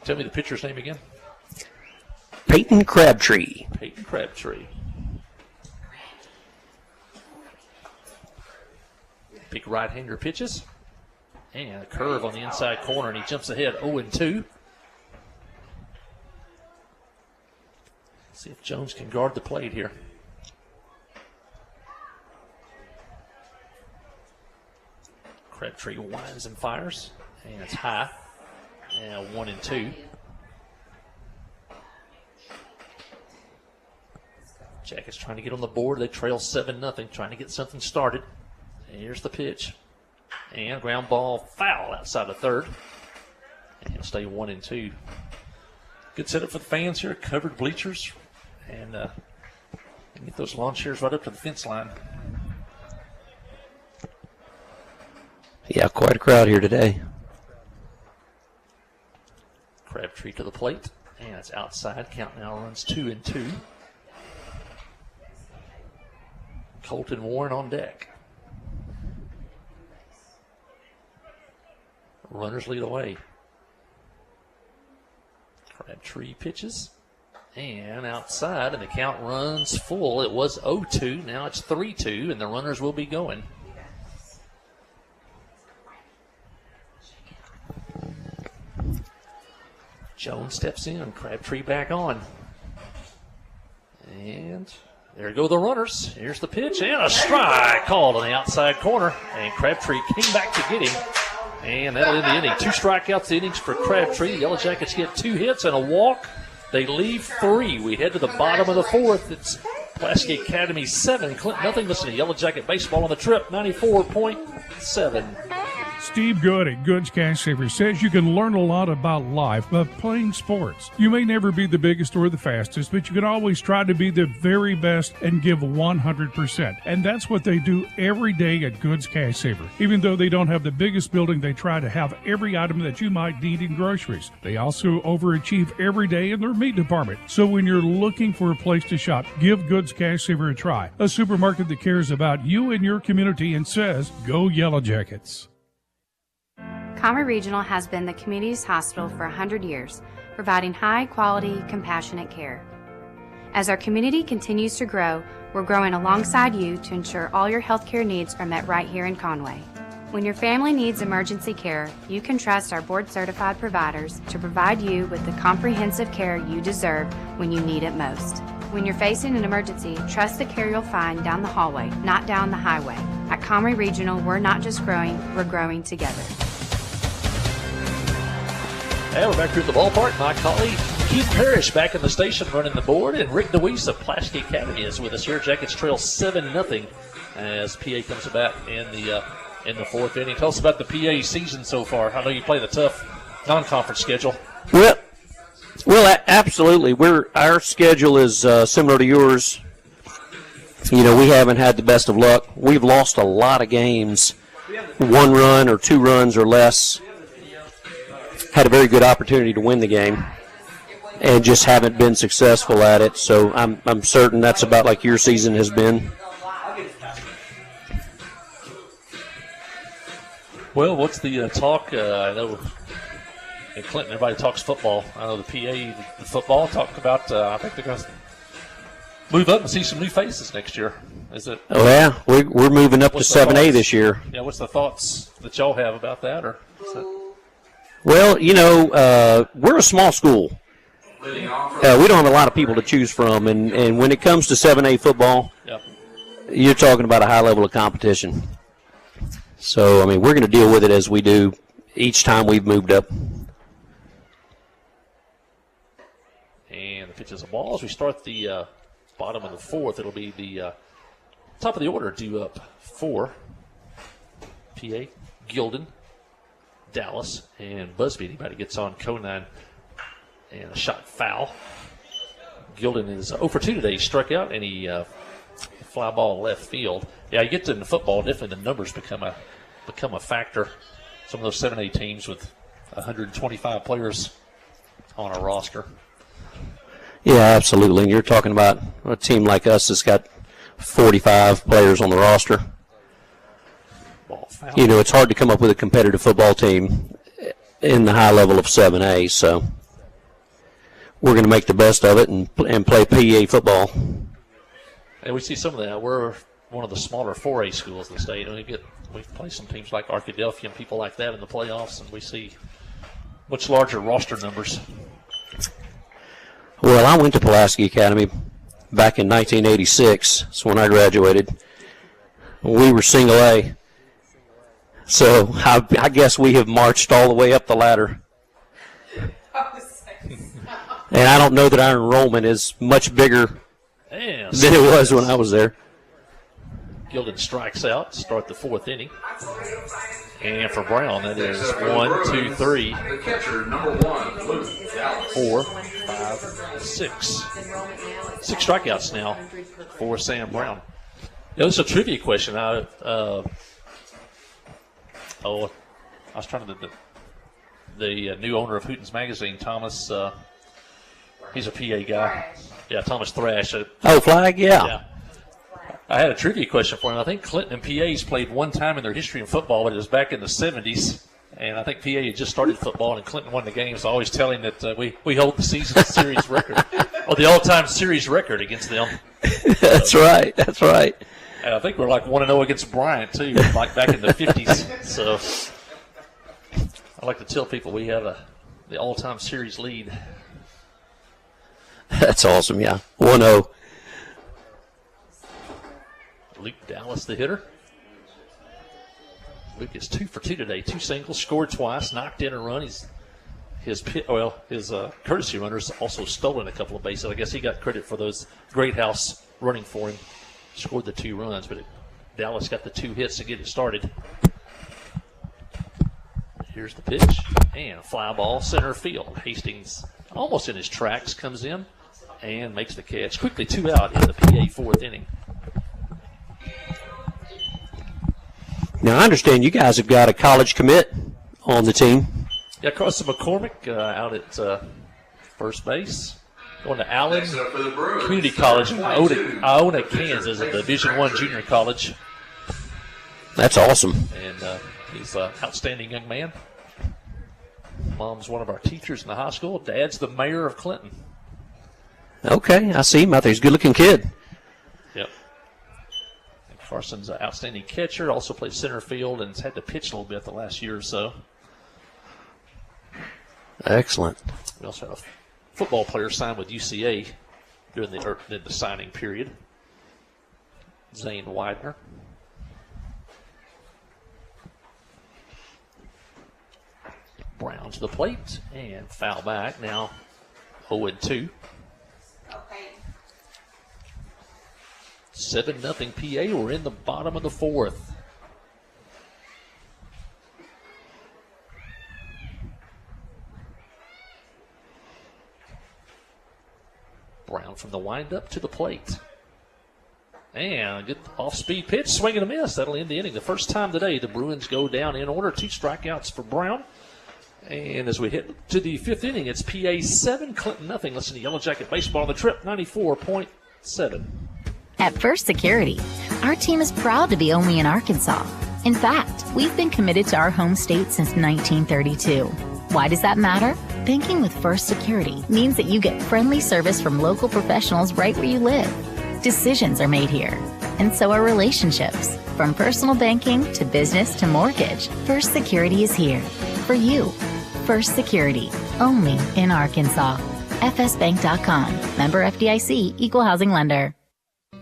Speaker 1: Tell me the pitcher's name again.
Speaker 16: Peyton Crabtree.
Speaker 1: Peyton Crabtree. Big right-hander pitches. And a curve on the inside corner, and he jumps ahead 0-2. See if Jones can guard the plate here. Crabtree winds and fires, and it's high. And 1-2. Jackets trying to get on the board. They trail 7-0, trying to get something started. And here's the pitch. And ground ball foul outside of third. And he'll stay 1-2. Good setup for the fans here. Covered bleachers. And get those lawn chairs right up to the fence line.
Speaker 16: Yeah, quite a crowd here today.
Speaker 1: Crabtree to the plate. And it's outside. Count now runs 2-2. Colton Warren on deck. Runners lead away. Crabtree pitches. And outside, and the count runs full. It was 0-2. Now it's 3-2, and the runners will be going. Jones steps in. Crabtree back on. And there go the runners. Here's the pitch, and a strike called on the outside corner. And Crabtree came back to get him. And that'll end the inning. 2 strikeouts innings for Crabtree. The Yellow Jackets get 2 hits and a walk. They leave 3. We head to the bottom of the 4th. It's Pulaski Academy 7, Clinton nothing. Listen to Yellow Jacket baseball on the trip, 94.7.
Speaker 8: Steve Good at Goods Cash Saver says you can learn a lot about life by playing sports. You may never be the biggest or the fastest, but you can always try to be the very best and give 100%. And that's what they do every day at Goods Cash Saver. Even though they don't have the biggest building, they try to have every item that you might need in groceries. They also overachieve every day in their meat department. So when you're looking for a place to shop, give Goods Cash Saver a try. A supermarket that cares about you and your community and says, go Yellow Jackets.
Speaker 17: Comrie Regional has been the community's hospital for 100 years, providing high-quality, compassionate care. As our community continues to grow, we're growing alongside you to ensure all your healthcare needs are met right here in Conway. When your family needs emergency care, you can trust our board-certified providers to provide you with the comprehensive care you deserve when you need it most. When you're facing an emergency, trust the care you'll find down the hallway, not down the highway. At Comrie Regional, we're not just growing, we're growing together.
Speaker 1: And we're back here at the ballpark. My colleague Keith Parrish back in the station running the board, and Rick DeWeese of Plasky Academy is with us here. Jackets trail 7-0 as PA comes back in the fourth inning. Tell us about the PA season so far. I know you played a tough non-conference schedule.
Speaker 16: Well, absolutely. Our schedule is similar to yours. You know, we haven't had the best of luck. We've lost a lot of games, 1 run or 2 runs or less. Had a very good opportunity to win the game and just haven't been successful at it. So I'm certain that's about like your season has been.
Speaker 1: Well, what's the talk? I know in Clinton everybody talks football. I know the PA, the football, talked about I think they're going to move up and see some new faces next year. Is it?
Speaker 16: Oh, yeah. We're moving up to 7A this year.
Speaker 1: Yeah, what's the thoughts that y'all have about that? Or is that...
Speaker 16: Well, you know, we're a small school. We don't have a lot of people to choose from, and when it comes to 7A football, you're talking about a high level of competition. So, I mean, we're going to deal with it as we do each time we've moved up.
Speaker 1: And the pitch is a ball. As we start the bottom of the fourth, it'll be the top of the order due up for PA, Gildan, Dallas, and Busby. Anybody gets on Conine and a shot foul. Gildan is 0 for 2 today. He struck out and he fly ball left field. Yeah, you get to in the football, definitely the numbers become a factor. Some of those 7A teams with 125 players on a roster.
Speaker 16: Yeah, absolutely. And you're talking about a team like us that's got 45 players on the roster. You know, it's hard to come up with a competitive football team in the high level of 7A, so we're going to make the best of it and play PA football.
Speaker 1: And we see some of that. We're one of the smaller 4A schools in the state. And we play some teams like Arkadelphia and people like that in the playoffs, and we see much larger roster numbers.
Speaker 16: Well, I went to Pulaski Academy back in 1986. That's when I graduated. We were single A. So I guess we have marched all the way up the ladder. And I don't know that our enrollment is much bigger than it was when I was there.
Speaker 1: Gildan strikes out to start the fourth inning. And for Brown, that is 1, 2, 3,
Speaker 4: The catcher, number 1, Luke Dallas.
Speaker 1: 4, 5, 6. 6 strikeouts now for Sam Brown. This is a trivia question. I was trying to the new owner of Hooten's Magazine, Thomas. He's a PA guy. Yeah, Thomas Thrash.
Speaker 16: Flag, yeah.
Speaker 1: I had a trivia question for him. I think Clinton and PA's played one time in their history in football, but it was back in the 70s. And I think PA had just started football, and Clinton won the game. So I always tell him that we hold the season series record, or the all-time series record against them.
Speaker 16: That's right. That's right.
Speaker 1: And I think we're like 1-0 against Bryant, too, like back in the 50s. So I like to tell people we have the all-time series lead.
Speaker 16: That's awesome, yeah. 1-0.
Speaker 1: Luke Dallas, the hitter. Luke is 2 for 2 today. 2 singles, scored twice, knocked in a run. His courtesy runners also stolen a couple of bases. I guess he got credit for those Great House running for him. Scored the 2 runs, but Dallas got the 2 hits to get it started. Here's the pitch, and fly ball center field. Hastings, almost in his tracks, comes in and makes the catch. Quickly 2 out in the PA fourth inning.
Speaker 16: Now, I understand you guys have got a college commit on the team.
Speaker 1: Yeah, Carson McCormick out at first base. Going to Allen Community College in Iona, Kansas, at the Division I junior college.
Speaker 16: That's awesome.
Speaker 1: And he's an outstanding young man. Mom's one of our teachers in the high school. Dad's the mayor of Clinton.
Speaker 16: Okay, I see him out there. He's a good-looking kid.
Speaker 1: Yep. And Carson's an outstanding catcher. Also plays center field and has had to pitch a little bit the last year or so.
Speaker 16: Excellent.
Speaker 1: We also had a football player signed with UCA during the signing period. Zane Widener. Brown to the plate and foul back. Now 0-2. 7-0 PA. We're in the bottom of the fourth. Brown from the windup to the plate. And a good off-speed pitch, swing and a miss. That'll end the inning. The first time today the Bruins go down in order. 2 strikeouts for Brown. And as we hit to the fifth inning, it's PA 7, Clinton nothing. Listen to Yellow Jacket Baseball on the Trip 94.7.
Speaker 9: At First Security, our team is proud to be only in Arkansas. In fact, we've been committed to our home state since 1932. Why does that matter? Banking with First Security means that you get friendly service from local professionals right where you live. Decisions are made here, and so are relationships. From personal banking to business to mortgage, First Security is here for you. First Security, only in Arkansas. FSBank.com. Member FDIC, Equal Housing Lender.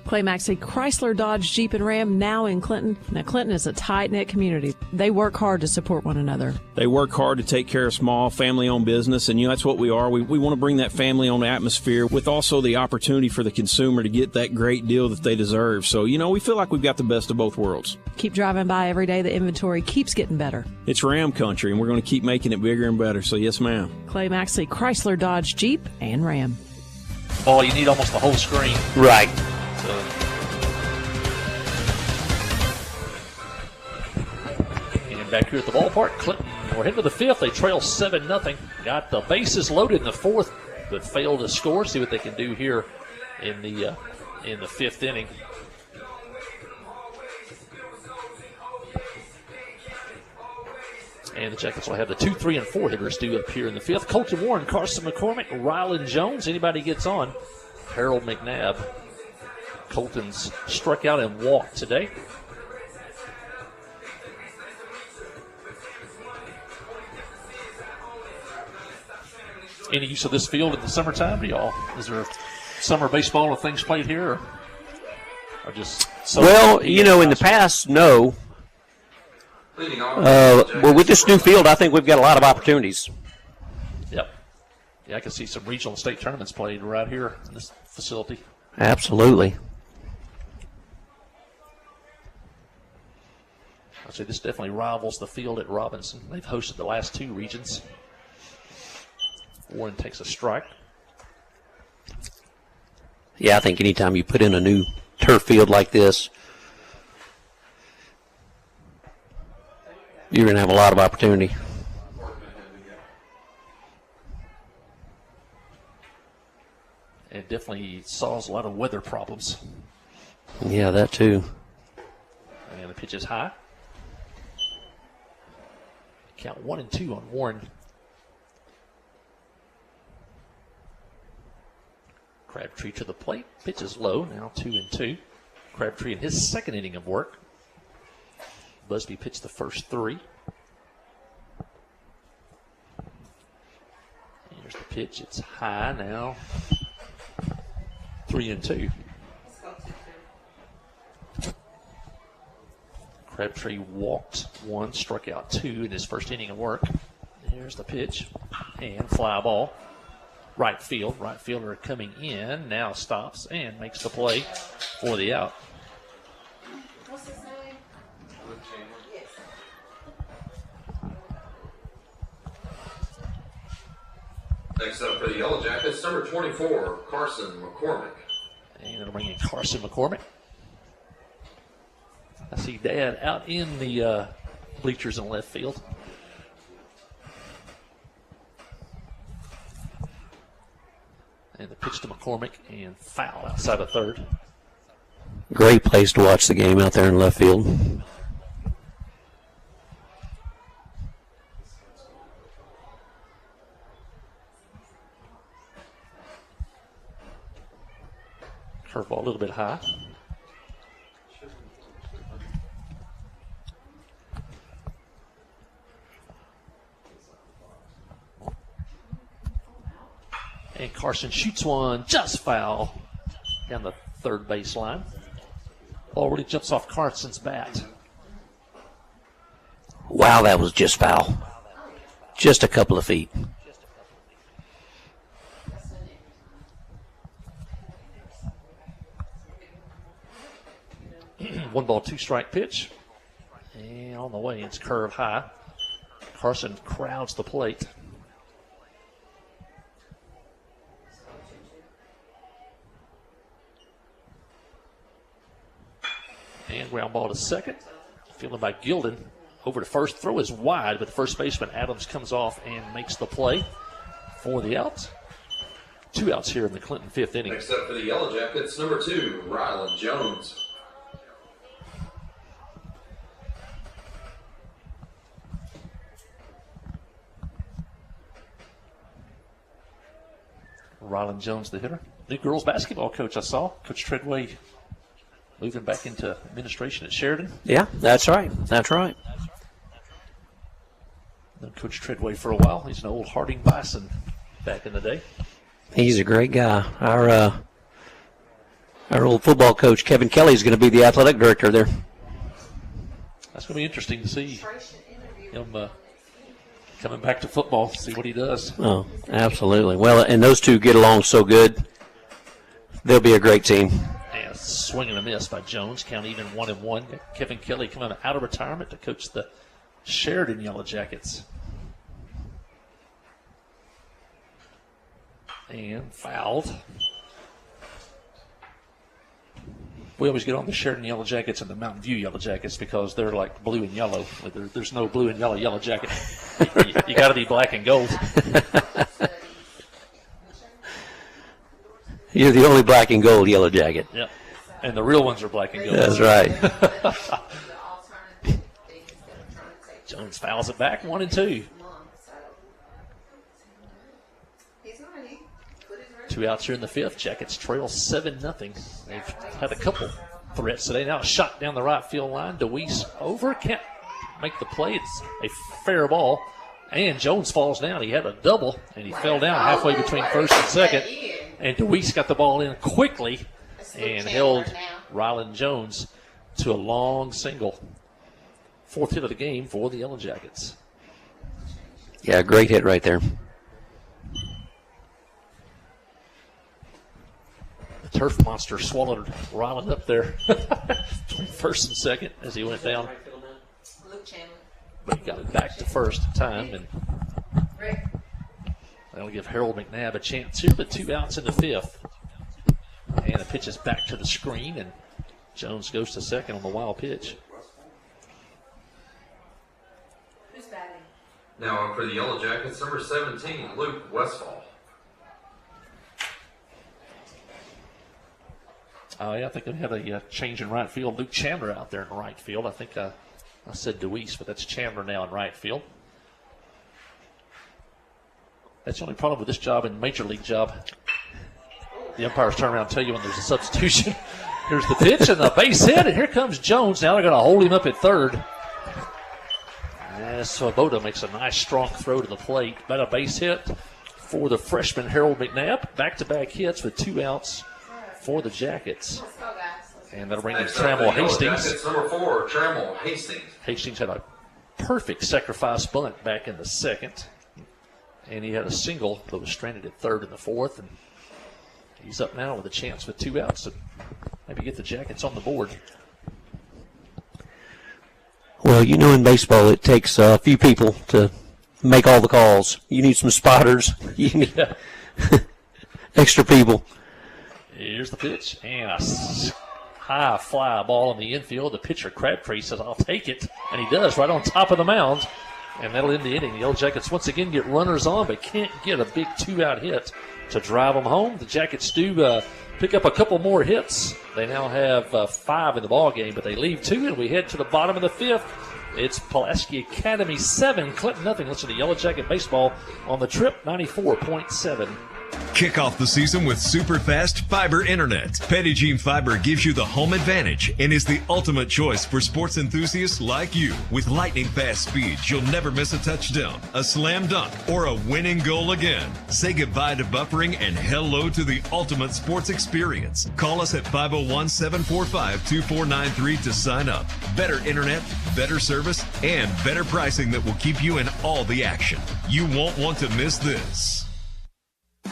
Speaker 7: Clay Maxey, Chrysler, Dodge, Jeep, and Ram, now in Clinton. Now, Clinton is a tight-knit community. They work hard to support one another.
Speaker 6: They work hard to take care of small, family-owned business, and that's what we are. We want to bring that family-owned atmosphere with also the opportunity for the consumer to get that great deal that they deserve. So, we feel like we've got the best of both worlds.
Speaker 7: Keep driving by every day. The inventory keeps getting better.
Speaker 6: It's Ram country, and we're going to keep making it bigger and better. So, yes, ma'am.
Speaker 7: Clay Maxey, Chrysler, Dodge, Jeep, and Ram.
Speaker 1: Oh, you need almost the whole screen.
Speaker 16: Right.
Speaker 1: And back here at the ballpark, Clinton, we're heading to the fifth. They trail 7-0. Got the bases loaded in the fourth, but failed to score. See what they can do here in the fifth inning. And the Jackets will have the 2, 3, and 4 hitters due up here in the fifth. Colton Warren, Carson McCormick, Rylan Jones. Anybody gets on, Harold McNabb. Colton's struck out and walked today. Any use of this field in the summertime to y'all? Is there summer baseball or things played here? Or just
Speaker 16: well, in the past, no. Well, with this new field, I think we've got a lot of opportunities.
Speaker 1: Yep. Yeah, I can see some regional and state tournaments played right here in this facility.
Speaker 16: Absolutely.
Speaker 1: I'd say this definitely rivals the field at Robinson. They've hosted the last 2 regions. Warren takes a strike.
Speaker 16: Yeah, I think anytime you put in a new turf field like this, you're going to have a lot of opportunity.
Speaker 1: It definitely solves a lot of weather problems.
Speaker 16: Yeah, that too.
Speaker 1: And the pitch is high. Count 1 and 2 on Warren. Crabtree to the plate. Pitch is low. Now 2 and 2. Crabtree in his second inning of work. Busby pitched the first 3. Here's the pitch. It's high now. 3 and 2. Crabtree walked 1, struck out 2 in his first inning of work. Here's the pitch. And fly ball. Right field. Right fielder coming in. Now stops and makes the play for the out.
Speaker 18: What's his name?
Speaker 4: Next up for the Yellow Jackets, number 24, Carson McCormick.
Speaker 1: And it'll bring in Carson McCormick. I see Dad out in the bleachers in left field. And the pitch to McCormick and foul outside of third.
Speaker 16: Great place to watch the game out there in left field.
Speaker 1: Curveball a little bit high. And Carson shoots one, just foul, down the third baseline. Already jumps off Carson's bat.
Speaker 16: Wow, that was just foul. Just a couple of feet.
Speaker 1: One ball, two strike pitch. And on the way, it's curve high. Carson crowds the plate. And ground ball to second. Fielded by Gilden. Over to first. Throw is wide, but the first baseman Adams comes off and makes the play for the out. 2 outs here in the Clinton fifth inning.
Speaker 4: Next up for the Yellow Jackets, number 2, Ryland Jones.
Speaker 1: Ryland Jones, the hitter. New girls basketball coach I saw. Coach Treadway moving back into administration at Sheridan.
Speaker 16: Yeah, that's right. That's right.
Speaker 1: Known Coach Treadway for a while. He's an old Harding Bison back in the day.
Speaker 16: He's a great guy. Our old football coach, Kevin Kelly, is going to be the athletic director there.
Speaker 1: That's going to be interesting to see him coming back to football, see what he does.
Speaker 16: Oh, absolutely. Well, and those two get along so good. They'll be a great team.
Speaker 1: And swing and a miss by Jones. Count even 1-1. Kevin Kelly coming out of retirement to coach the Sheridan Yellow Jackets. And fouled. We always get on the Sheridan Yellow Jackets and the Mountain View Yellow Jackets because they're like blue and yellow. There's no blue and yellow jacket. You got to be black and gold.
Speaker 16: You're the only black and gold Yellow Jacket.
Speaker 1: Yep. And the real ones are black and gold.
Speaker 16: That's right.
Speaker 1: Jones fouls it back, 1-2. 2 outs here in the fifth. Jackets trail 7-0. They've had a couple threats today. Now a shot down the right field line. DeWeese over. Can't make the play. It's a fair ball. And Jones falls down. He had a double, and he fell down halfway between first and second. And DeWeese got the ball in quickly and held Ryland Jones to a long single. 4th hit of the game for the Yellow Jackets.
Speaker 16: Yeah, great hit right there.
Speaker 1: The turf monster swallowed Ryland up there between first and second as he went down. But he got it back to first time, and that'll give Harold McNabb a chance here, but 2 outs in the fifth. And the pitch is back to the screen, and Jones goes to second on the wild pitch.
Speaker 4: Now for the Yellow Jackets, number 17, Luke Westfall.
Speaker 1: Yeah, I think they had a change in right field. Luke Chandler out there in right field. I think I said DeWeese, but that's Chandler now in right field. That's the only problem with this job and major league job. The umpires turn around and tell you when there's a substitution. Here's the pitch and the base hit, and here comes Jones. Now they're going to hold him up at third. And Swoboda makes a nice, strong throw to the plate. About a base hit for the freshman Harold McNabb. Back-to-back hits with 2 outs for the Jackets. And that'll bring in Trammell Hastings.
Speaker 4: Jackets, number 4, Trammell Hastings.
Speaker 1: Hastings had a perfect sacrifice bunt back in the second. And he had a single that was stranded at third in the fourth. And he's up now with a chance with 2 outs to maybe get the Jackets on the board.
Speaker 16: Well, you know, in baseball, it takes a few people to make all the calls. You need some spotters. You need extra people.
Speaker 1: Here's the pitch, and a high fly ball in the infield. The pitcher, Crabtree, says, I'll take it. And he does, right on top of the mound. And that'll end the inning. The Yellow Jackets once again get runners on, but can't get a big 2-out hit to drive them home. The Jackets do pick up a couple more hits. They now have 5 in the ball game, but they leave 2, and we head to the bottom of the 5th. It's Pulaski Academy 7, Clinton nothing. Listen to Yellow Jacket Baseball on the Trip 94.7.
Speaker 2: Kick off the season with super fast fiber internet. Pettigene Fiber gives you the home advantage and is the ultimate choice for sports enthusiasts like you. With lightning fast speeds, you'll never miss a touchdown, a slam dunk, or a winning goal again. Say goodbye to buffering and hello to the ultimate sports experience. Call us at 501-745-2493 to sign up. Better internet, better service, and better pricing that will keep you in all the action. You won't want to miss this.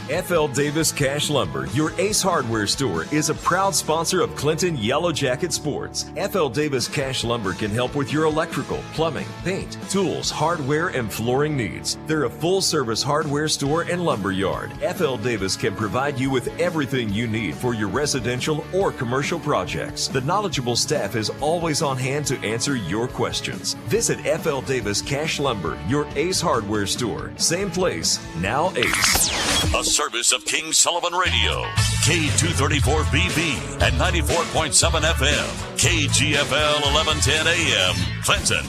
Speaker 2: F.L. Davis Cash Lumber, your Ace Hardware store, is a proud sponsor of Clinton Yellow Jacket Sports. F.L. Davis Cash Lumber can help with your electrical, plumbing, paint, tools, hardware, and flooring needs. They're a full-service hardware store and lumber yard. F.L. Davis can provide you with everything you need for your residential or commercial projects. The knowledgeable staff is always on hand to answer your questions. Visit F.L. Davis Cash Lumber, your Ace Hardware store. Same place, now Ace.
Speaker 3: A service of King Sullivan Radio, K234BB and 94.7 FM, KGFL 1110 AM, Clinton.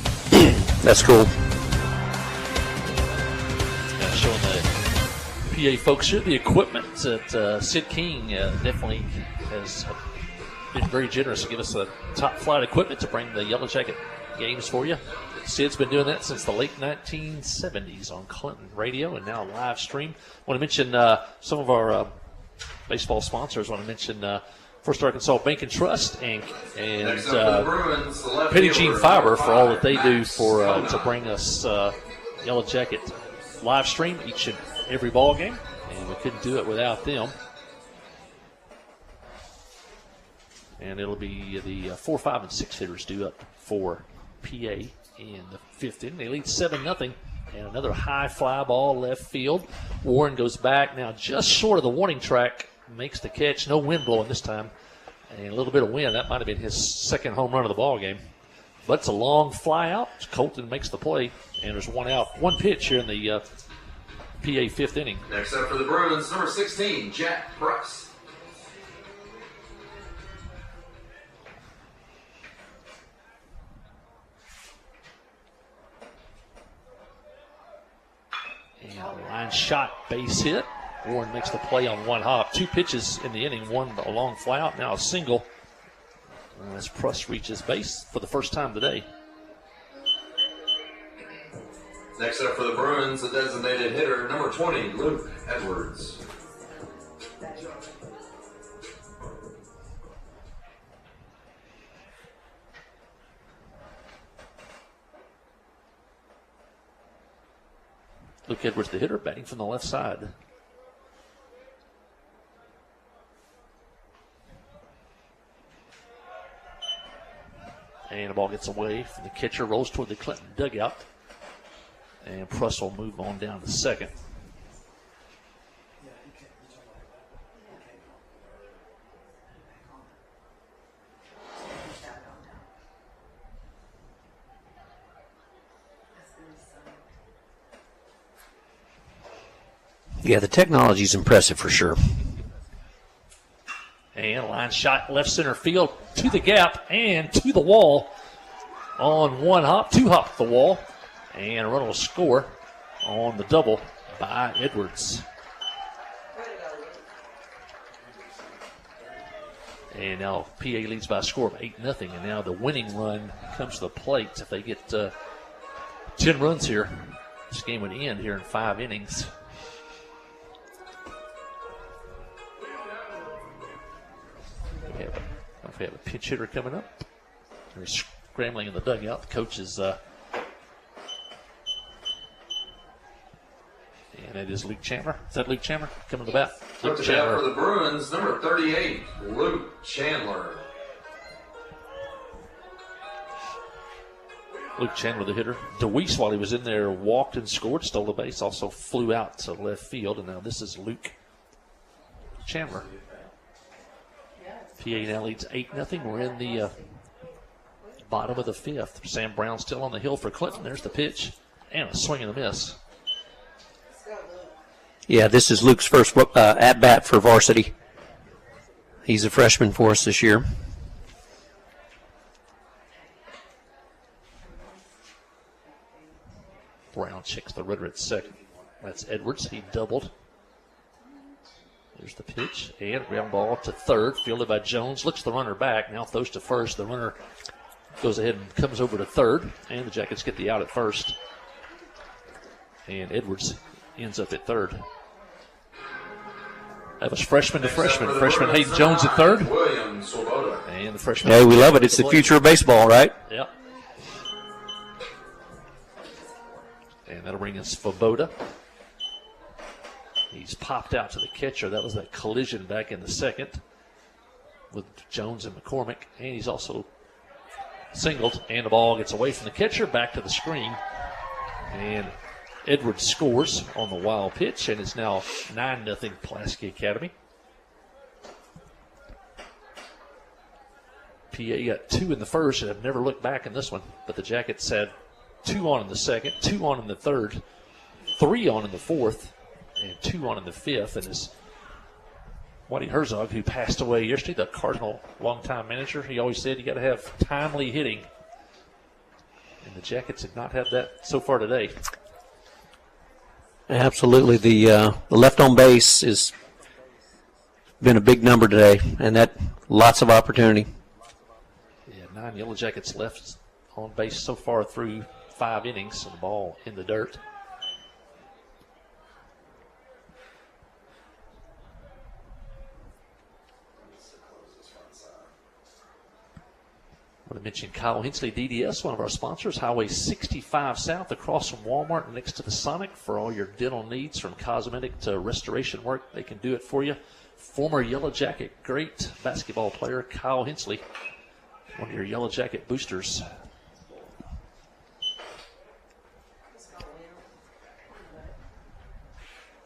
Speaker 16: That's cool.
Speaker 1: Showing the PA folks here the equipment that Sid King definitely has been very generous to give us the top flight equipment to bring the Yellow Jacket games for you. Sid's been doing that since the late 1970s on Clinton Radio and now live stream. I want to mention some of our baseball sponsors. I want to mention First Arkansas Bank and Trust and Pettigene Fiber for all that they do for to bring us Yellow Jacket live stream each and every ball game, and we couldn't do it without them. And it'll be the 4, 5, and 6 hitters due up for PA in the 5th inning. They lead 7-0, and another high fly ball left field. Warren goes back now just short of the warning track, makes the catch. No wind blowing this time, and a little bit of wind. That might have been his second home run of the ball game. But it's a long fly out. Colton makes the play, and there's 1 out. 1 pitch here in the PA 5th inning.
Speaker 4: Next up for the Bruins, number 16, Jack Price.
Speaker 1: And a line shot, base hit. Warren makes the play on 1 hop. 2 pitches in the inning, 1 a long fly out, now a single. As Pruss reaches base for the first time today.
Speaker 4: Next up for the Bruins, the designated hitter, number 20, Luke Edwards.
Speaker 1: Luke Edwards, the hitter, batting from the left side. And the ball gets away from the catcher, rolls toward the Clinton dugout. And Pruss will move on down to second.
Speaker 16: Yeah, the technology is impressive for sure.
Speaker 1: And a line shot left center field to the gap and to the wall on 1 hop, 2 hop the wall. And a run will score on the double by Edwards. And now PA leads by a score of 8-0. And now the winning run comes to the plate. If they get 10 runs here, this game would end here in 5 innings. We have a pinch hitter coming up. They're scrambling in the dugout. The coach is, and that is Luke Chandler. Is that Luke Chandler coming to the bat? Luke
Speaker 4: Chandler for the Bruins, number 38, Luke Chandler.
Speaker 1: Luke Chandler, the hitter. DeWeese, while he was in there, walked and scored, stole the base, also flew out to left field. And now this is Luke Chandler. PA now leads 8-0. We're in the bottom of the fifth. Sam Brown still on the hill for Clinton. There's the pitch and a swing and a miss.
Speaker 16: Yeah, this is Luke's first at-bat for varsity. He's a freshman for us this year.
Speaker 1: Brown checks the runner at second. That's Edwards. He doubled. There's the pitch. And ground ball to third. Fielded by Jones. Looks the runner back. Now throws to first. The runner goes ahead and comes over to third. And the Jackets get the out at first. And Edwards ends up at third. That was freshman to freshman. Freshman Hayden Jones at third. And the freshman.
Speaker 16: Hey, we love it. It's the future of baseball, right?
Speaker 1: Yep. And that'll bring in Svoboda. He's popped out to the catcher. That was that collision back in the second with Jones and McCormick. And he's also singled. And the ball gets away from the catcher, back to the screen. And Edwards scores on the wild pitch, and it's now 9-0 Pulaski Academy. PA got 2 in the first and have never looked back in this one, but the Jackets had 2 on in the second, 2 on in the third, 3 on in the fourth, and 2 on in the fifth. And it's Whitey Herzog, who passed away yesterday, the Cardinal longtime manager. He always said you got to have timely hitting, and the Jackets have not had that so far today.
Speaker 16: Absolutely. The left on base has been a big number today, and that lots of opportunity.
Speaker 1: Yeah, 9 Yellow Jackets left on base so far through 5 innings, and the ball in the dirt. I want to mention Kyle Hensley, DDS, one of our sponsors, Highway 65 South, across from Walmart next to the Sonic. For all your dental needs, from cosmetic to restoration work, they can do it for you. Former Yellow Jacket great basketball player Kyle Hensley, one of your Yellow Jacket boosters.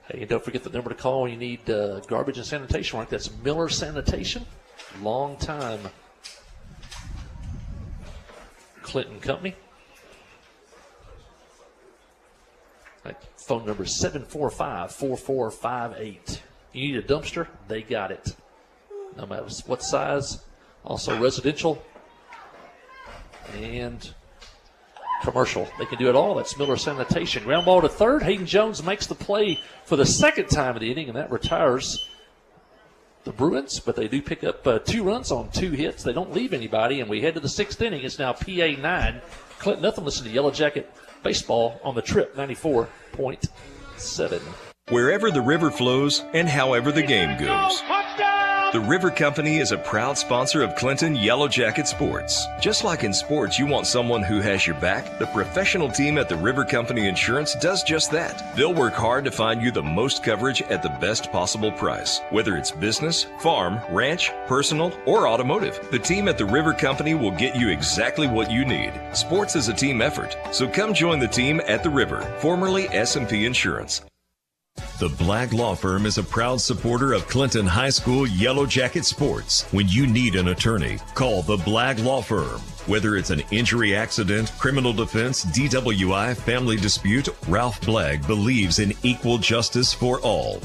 Speaker 1: Hey, and don't forget the number to call when you need garbage and sanitation work. That's Miller Sanitation, long time Clinton company. That phone number is 745-4458. You need a dumpster, they got it. No matter what size. Also residential and commercial. They can do it all. That's Miller Sanitation. Ground ball to third. Hayden Jones makes the play for the second time of the inning, and that retires the Bruins, but they do pick up 2 runs on 2 hits. They don't leave anybody, and we head to the 6th inning. It's now PA 9, Clinton nothing. Listen to Yellow Jacket Baseball on the Trip 94.7.
Speaker 2: Wherever the river flows and however the game goes, the River Company is a proud sponsor of Clinton Yellow Jacket Sports. Just like in sports, you want someone who has your back. The professional team at the River Company Insurance does just that. They'll work hard to find you the most coverage at the best possible price. Whether it's business, farm, ranch, personal, or automotive, the team at the River Company will get you exactly what you need. Sports is a team effort, so come join the team at the River, formerly S&P Insurance. The Blagg Law Firm is a proud supporter of Clinton High School Yellow Jacket Sports. When you need an attorney, call the Blagg Law Firm. Whether it's an injury accident, criminal defense, DWI, family dispute, Ralph Blagg believes in equal justice for all.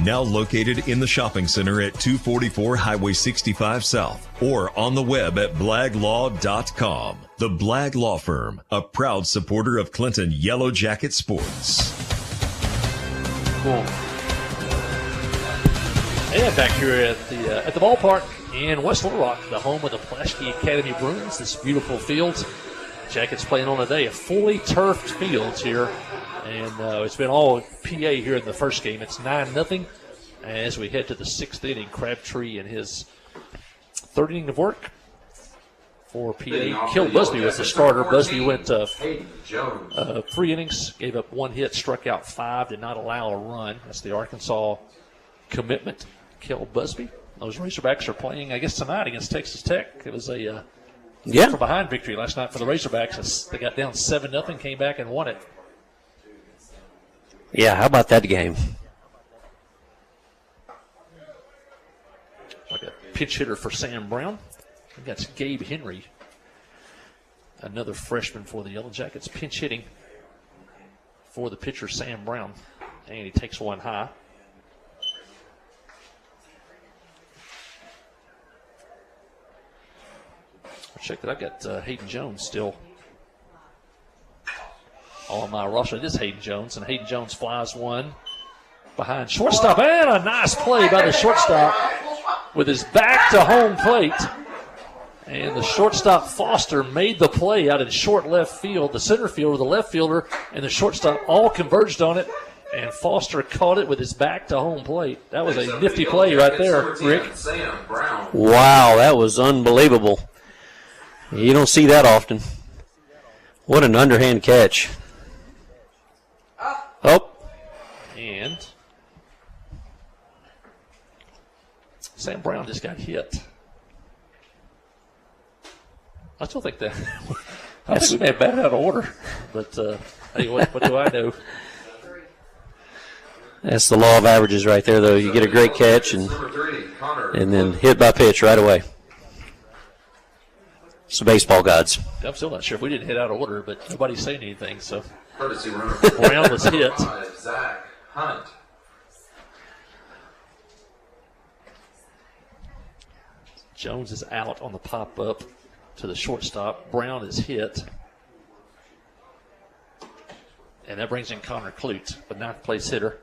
Speaker 2: Now located in the shopping center at 244 Highway 65 South or on the web at blagglaw.com. The Blagg Law Firm, a proud supporter of Clinton Yellow Jacket Sports.
Speaker 1: Cool. And back here at the ballpark in West Little Rock, the home of the Pulaski Academy Bruins. This beautiful field. Jackets playing on today, a fully turfed field here, and it's been all PA here in the first game. It's 9-0 as we head to the 6th inning. Crabtree and his 3rd inning of work for PA. Kill Busby was the starter. Busby went 3 innings, gave up 1 hit, struck out 5, did not allow a run. That's the Arkansas commitment. Kill Busby. Those Razorbacks are playing, I guess, tonight against Texas Tech. It was a from behind victory last night for the Razorbacks. They got down 7-0, came back and won it.
Speaker 16: Yeah, how about that game?
Speaker 1: Like a pitch hitter for Sam Brown. I think that's Gabe Henry, another freshman for the Yellow Jackets, pinch hitting for the pitcher Sam Brown. And he takes one high. I'll check that. I've got Hayden Jones still on my roster. It is Hayden Jones, and Hayden Jones flies one behind shortstop. And a nice play by the shortstop with his back to home plate. And the shortstop Foster made the play out in short left field. The center fielder, the left fielder, and the shortstop all converged on it. And Foster caught it with his back to home plate. That was a nifty play right there, Rick.
Speaker 16: Wow, that was unbelievable. You don't see that often. What an underhand catch. Oh.
Speaker 1: And Sam Brown just got hit. I still think that I think we may have batted out of order, but hey, what do I know?
Speaker 16: That's the law of averages right there, though. You get a great catch and then hit by pitch right away. It's the baseball gods.
Speaker 1: I'm still not sure if we didn't hit out of order, but nobody's saying anything. So Brown was hit.
Speaker 4: Zach Hunt.
Speaker 1: Jones is out on the pop-up to the shortstop. Brown is hit. And that brings in Connor Clute, the ninth place hitter.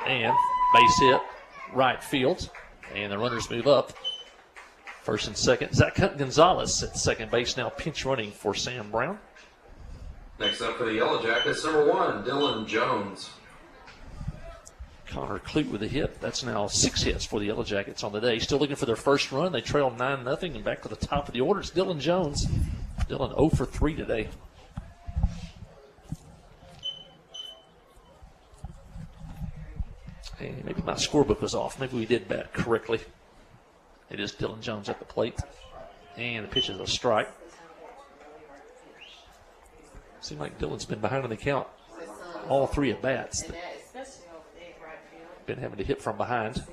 Speaker 1: And base hit, right field. And the runners move up. First and second. Zach Gonzalez at second base now, pinch running for Sam Brown.
Speaker 4: Next up for the Yellow Jackets, number 1, Dylan Jones.
Speaker 1: Connor Clute with a hit. That's now 6 hits for the Yellow Jackets on the day. Still looking for their first run. They trail 9-0 and back to the top of the order. It's Dylan Jones. Dylan 0 for 3 today. Hey, maybe my scorebook was off. Maybe we did bat correctly. It is Dylan Jones at the plate. And the pitch is a strike. Seems like Dylan's been behind in the count all 3 at bats. Been having to hit from behind.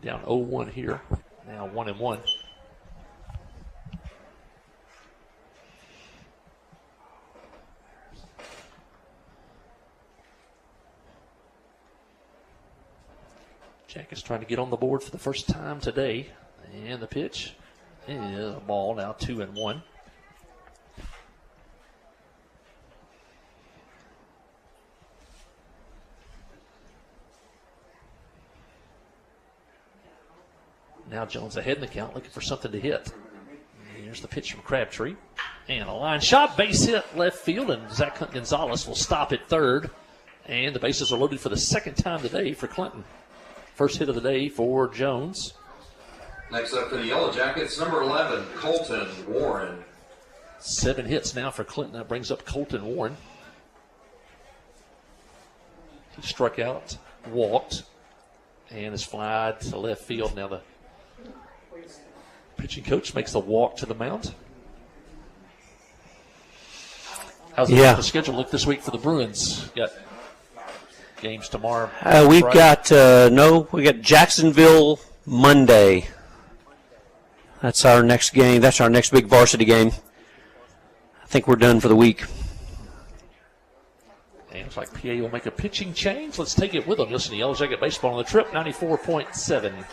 Speaker 1: Down 0-1 here. Now 1-1. Jackets trying to get on the board for the first time today. And the pitch is a ball, now 2-1. Now Jones ahead in the count, looking for something to hit. And here's the pitch from Crabtree. And a line shot, base hit left field, and Zach Gonzalez will stop at third. And the bases are loaded for the second time today for Clinton. First hit of the day for Jones.
Speaker 4: Next up for the Yellow Jackets, number 11, Colton Warren.
Speaker 1: 7 hits now for Clinton. That brings up Colton Warren. He struck out, walked, and is flied to left field. Now the pitching coach makes the walk to the mound. How's the schedule look this week for the Bruins? Got games tomorrow.
Speaker 16: We've got we got Jacksonville Monday. That's our next game. That's our next big varsity game. I think we're done for the week.
Speaker 1: And looks like PA will make a pitching change. Let's take it with them. Listen to Yellow Jacket Baseball on the Trip, 94.7.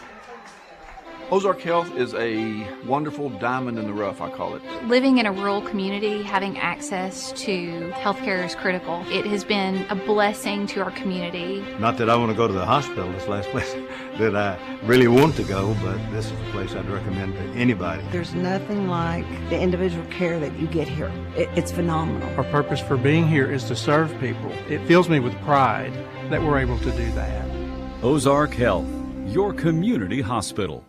Speaker 18: Ozark Health is a wonderful diamond in the rough, I call it.
Speaker 19: Living in a rural community, having access to healthcare is critical. It has been a blessing to our community.
Speaker 20: Not that I want to go to the hospital, this last place that I really want to go, but this is a place I'd recommend to anybody.
Speaker 21: There's nothing like the individual care that you get here. It's phenomenal.
Speaker 11: Our purpose for being here is to serve people. It fills me with pride that we're able to do that.
Speaker 14: Ozark Health, your community hospital.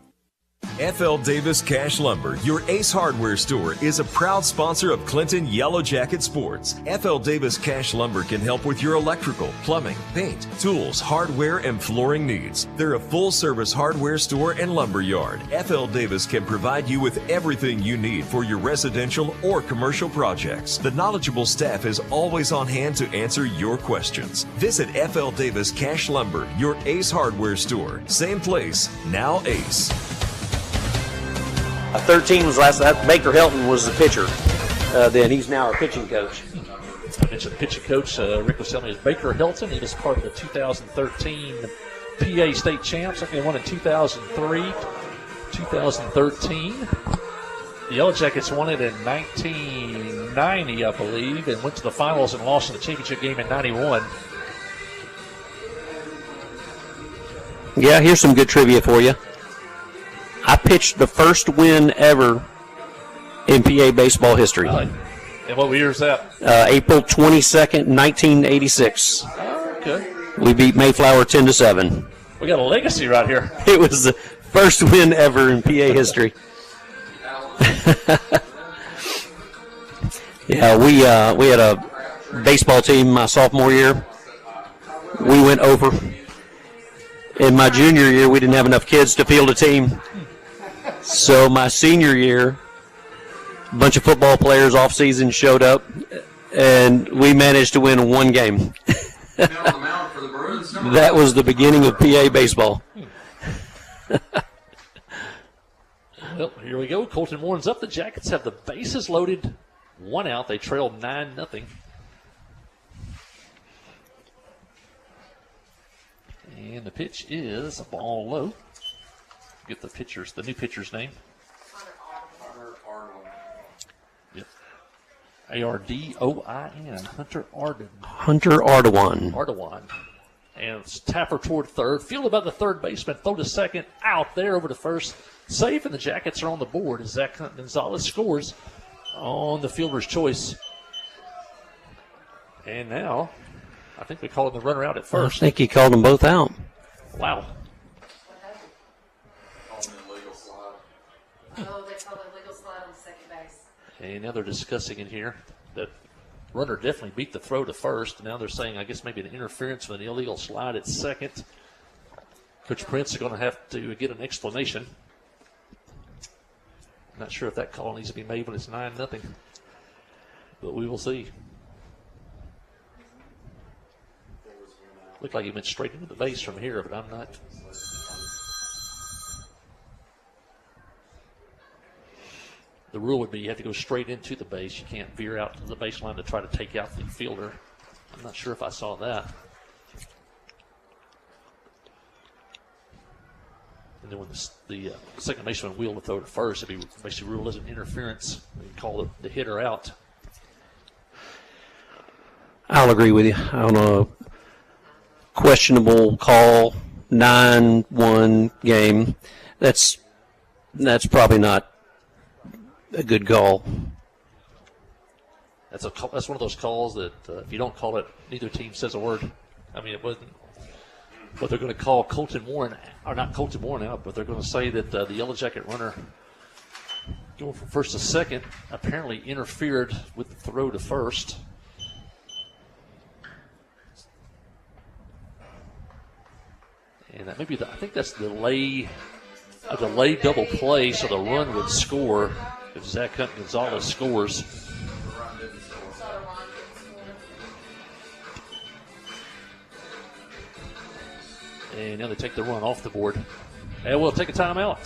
Speaker 2: FL Davis Cash Lumber, your Ace Hardware store, is a proud sponsor of Clinton Yellow Jacket Sports. FL Davis Cash Lumber can help with your electrical, plumbing, paint, tools, hardware, and flooring needs. They're a full-service hardware store and lumber yard. FL Davis can provide you with everything you need for your residential or commercial projects. The knowledgeable staff is always on hand to answer your questions. Visit FL Davis Cash Lumber, your Ace Hardware store. Same place, now Ace.
Speaker 16: 13 was last. Baker Helton was the pitcher. Then he's now our pitching coach.
Speaker 1: I mentioned the pitching coach. Rick was telling me is Baker Helton. He was part of the 2013 PA state champs. I think they won in 2003, 2013. The Yellow Jackets won it in 1990, I believe, and went to the finals and lost in the championship game in 91.
Speaker 16: Yeah, here's some good trivia for you. I pitched the first win ever in PA baseball history.
Speaker 1: And what year is that?
Speaker 16: April 22nd, 1986.
Speaker 1: Okay.
Speaker 16: We beat Mayflower 10-7.
Speaker 1: We got a legacy right here.
Speaker 16: It was the first win ever in PA history. Yeah, we had a baseball team my sophomore year. We went over. In my junior year, we didn't have enough kids to field a team. So my senior year, a bunch of football players off season showed up, and we managed to win one game. That was the beginning of PA baseball.
Speaker 1: Well, here we go. Colton Warren's up. The Jackets have the bases loaded. 1 out. They trailed 9-0. And the pitch is a ball low. Get the new pitcher's name. Yep. Ardoin. Hunter Ardoin.
Speaker 16: Hunter Ardoin.
Speaker 1: Ardoin. And it's tapper toward third. Fielded by the third baseman. Throw to second. Out there over to first. Safe, and the Jackets are on the board as Zach Gonzalez scores on the fielder's choice. And now, I think we called the runner out at first.
Speaker 16: I think he called them both out.
Speaker 1: Wow.
Speaker 5: Oh, they called a legal slide on second base.
Speaker 1: And now they're discussing in here that runner definitely beat the throw to first. Now they're saying, I guess, maybe an interference with an illegal slide at second. Coach Prince is going to have to get an explanation. Not sure if that call needs to be made when it's 9-0, but we will see. Looked like he went straight into the base from here, but I'm not. The rule would be you have to go straight into the base. You can't veer out to the baseline to try to take out the fielder. I'm not sure if I saw that. And then when the second baseman wheeled the throw to first, if he basically ruled as an interference, we call the hitter out.
Speaker 16: I'll agree with you. On a questionable call, 9-1 game, that's probably not a good call.
Speaker 1: That's one of those calls that if you don't call it, neither team says a word. I mean, it wasn't. But they're going to call Colton Warren, or not Colton Warren out, but they're going to say that the Yellow Jacket runner going from first to second apparently interfered with the throw to first. And that may be I think that's a delay double play, so the run would score if Zach Gonzalez scores. And now they take the run off the board. And we'll take a timeout.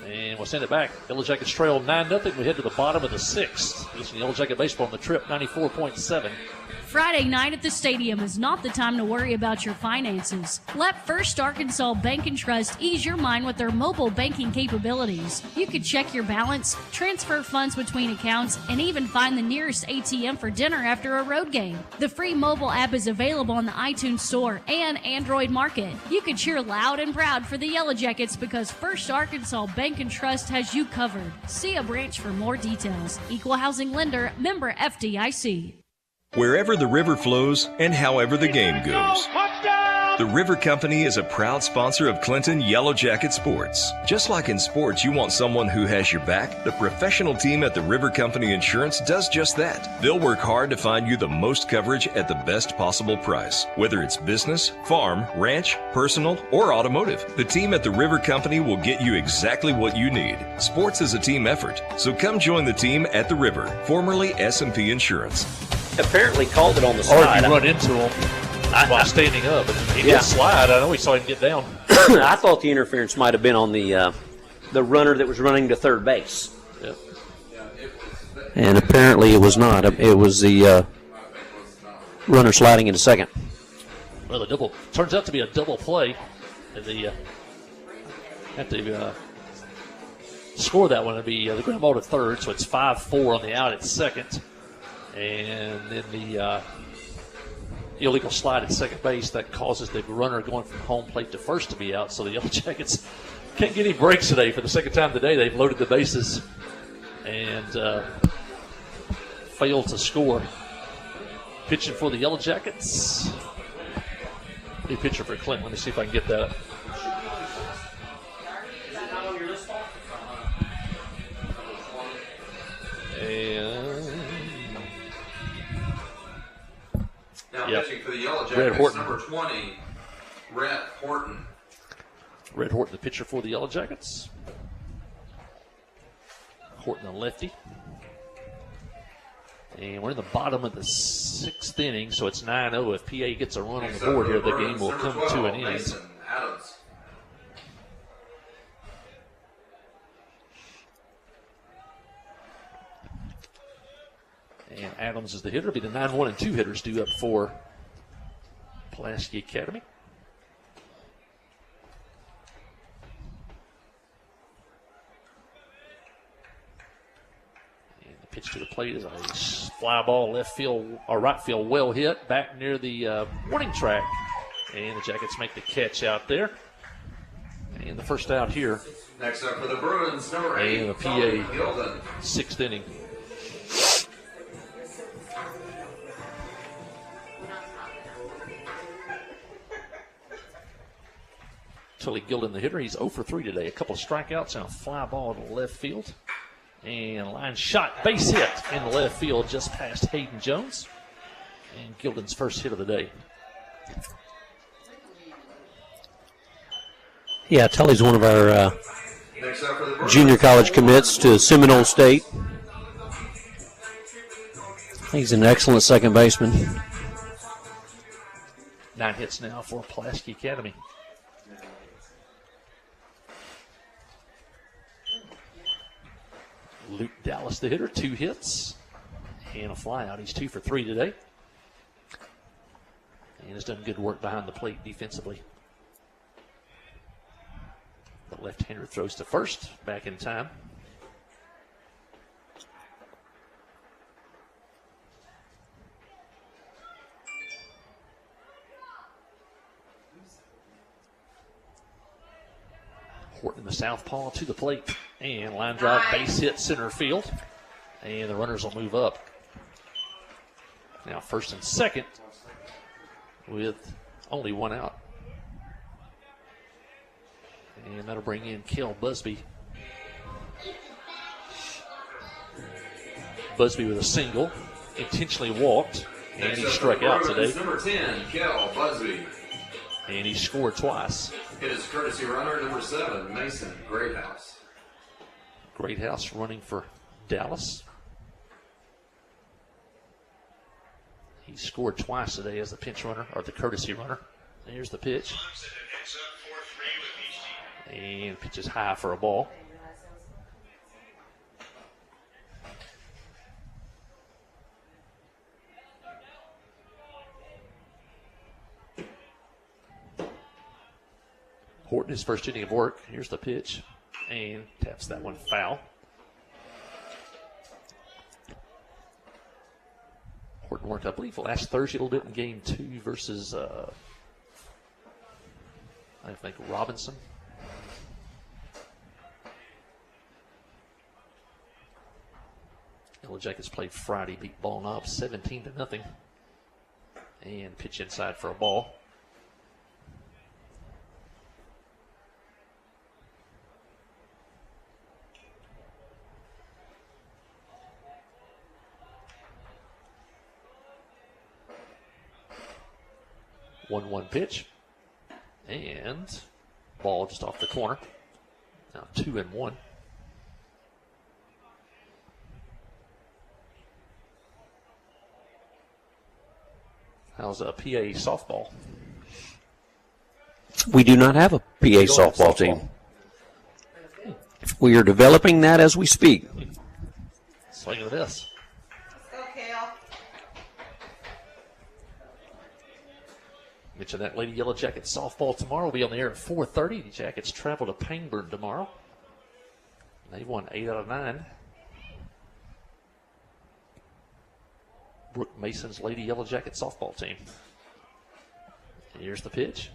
Speaker 1: And we'll send it back. Yellow Jackets trail 9-0. We head to the bottom of the sixth. Listen to Yellow Jacket Baseball on the Trip 94.7.
Speaker 22: Friday night at the stadium is not the time to worry about your finances. Let First Arkansas Bank and Trust ease your mind with their mobile banking capabilities. You can check your balance, transfer funds between accounts, and even find the nearest ATM for dinner after a road game. The free mobile app is available on the iTunes Store and Android Market. You can cheer loud and proud for the Yellow Jackets because First Arkansas Bank and Trust has you covered. See a branch for more details. Equal housing lender, member FDIC.
Speaker 2: Wherever the river flows and however the game goes, The River Company is a proud sponsor of Clinton Yellow Jacket Sports. Just like in sports, you want someone who has your back. The professional team at the River Company Insurance does just that. They'll work hard to find you the most coverage at the best possible price. Whether it's business, farm, ranch, personal, or automotive, the team at the River Company will get you exactly what you need. Sports is a team effort, so come join the team at the River, formerly S&P Insurance.
Speaker 16: Apparently called it on the
Speaker 1: Or
Speaker 16: slide.
Speaker 1: if you run into him while standing up. He did slide. I know we saw him get down.
Speaker 16: I thought the interference might have been on the runner that was running to third base.
Speaker 1: Yep.
Speaker 16: And apparently it was not. It was the runner sliding into second.
Speaker 1: Well, the double turns out to be a double play. And the have to score that one. It'd be the ground ball to third, so it's 5-4 on the out at second. And then the illegal slide at second base that causes the runner going from home plate to first to be out. So the Yellow Jackets can't get any breaks today. For the second time today, they've loaded the bases and failed to score. Pitching for the Yellow Jackets. New pitcher for Clinton. Let me see if I can get that. And
Speaker 4: now
Speaker 1: yep.
Speaker 4: pitching for the Yellow
Speaker 1: Red
Speaker 4: Jackets,
Speaker 1: Horton.
Speaker 4: number 20, Red Horton.
Speaker 1: Red Horton, the pitcher for the Yellow Jackets. Horton, the lefty. And we're in the bottom of the sixth inning, so it's 9-0. If PA gets a run on the board here, the game will come to an end.
Speaker 4: Adams.
Speaker 1: And Adams is the hitter. It'll be the 9-1 and 2 hitters due up for Pulaski Academy. And the pitch to the plate is a fly ball left field or right field, well hit back near the warning track. And the Jackets make the catch out there. And the first out here.
Speaker 4: Next up for the Bruins, number 8,
Speaker 1: And the
Speaker 4: Colin
Speaker 1: PA
Speaker 4: Gilden.
Speaker 1: sixth inning. Tully Gilden, the hitter, he's 0 for 3 today. A couple of strikeouts and a fly ball to left field. And line shot, base hit in the left field just past Hayden Jones. And Gilden's first hit of the day.
Speaker 16: Yeah, Tully's one of our junior college commits to Seminole State. He's an excellent second baseman.
Speaker 1: 9 hits now for Pulaski Academy. Luke Dallas, the hitter, 2 hits and a fly out. He's 2 for 3 today. And has done good work behind the plate defensively. The left-hander throws to first, back in time. Horton, the southpaw, to the plate. And line drive, base hit, center field. And the runners will move up. Now first and second with only 1 out. And that'll bring in Kel Busby. Busby with a single, intentionally walked, and he struck out today.
Speaker 4: Number 10, Kel Busby.
Speaker 1: And he scored twice.
Speaker 4: Hit his courtesy runner, number 7, Mason Greathouse.
Speaker 1: Greathouse running for Dallas. He scored twice today as the pinch runner, or the courtesy runner. There's the pitch. And pitch is high for a ball. Horton, his first inning of work. Here's the pitch. And taps that one foul. Horton worked, I believe, last Thursday a little bit in game 2 versus, I think, Robinson. Yellow Jackets played Friday, beat Ball Knob 17-0. And pitch inside for a ball. 1-1 pitch. And ball just off the corner. Now 2-1. How's a PA softball?
Speaker 16: We do not have a PA softball team. We are developing that as we speak.
Speaker 1: Swing of this. Mentioned that Lady Yellow Jackets softball tomorrow will be on the air at 4:30. The Jackets travel to Pangburn tomorrow. They won 8 out of 9. Brooke Mason's Lady Yellow Jacket softball team. And here's the pitch.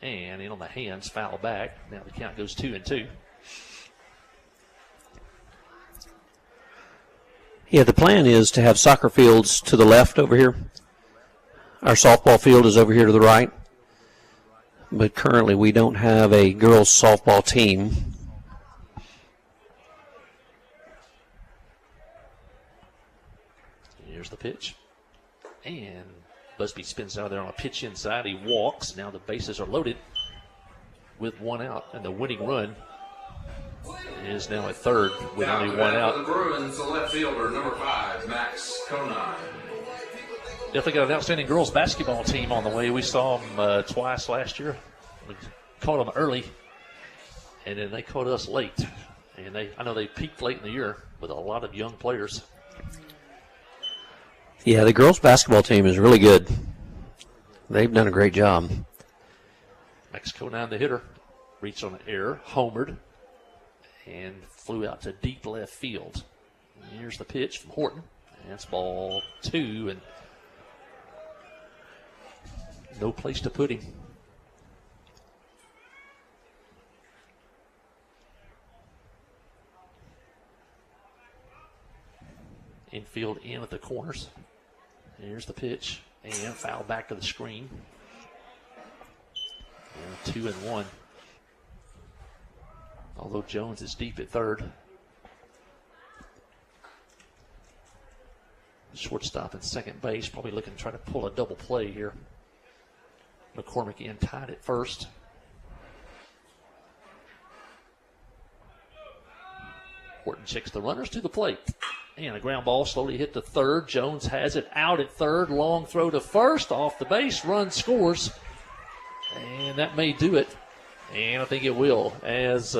Speaker 1: And in on the hands, foul back. Now the count goes 2-2.
Speaker 16: Yeah, the plan is to have soccer fields to the left over here. Our softball field is over here to the right. But currently we don't have a girls softball team.
Speaker 1: Here's the pitch. And Busby spins out of there on a pitch inside. He walks. Now the bases are loaded with 1 out. And the winning run is now at third with only 1 out.
Speaker 4: For the Bruins, the left fielder, number 5, Max Conan.
Speaker 1: Definitely got an outstanding girls basketball team on the way. We saw them twice last year. We caught them early, and then they caught us late. And I know they peaked late in the year with a lot of young players.
Speaker 16: Yeah, the girls basketball team is really good. They've done a great job.
Speaker 1: Max Conan, the hitter, reached on an error, homered, and flew out to deep left field. And here's the pitch from Horton. And that's ball 2, and no place to put him. Infield in at the corners. Here's the pitch. And foul back to the screen. And 2-1. Although Jones is deep at third. Shortstop and second base probably looking to try to pull a double play here. McCormick in tied at first. Horton checks the runners to the plate. And a ground ball slowly hit to third. Jones has it out at third. Long throw to first. Off the base. Run scores. And that may do it. And I think it will. As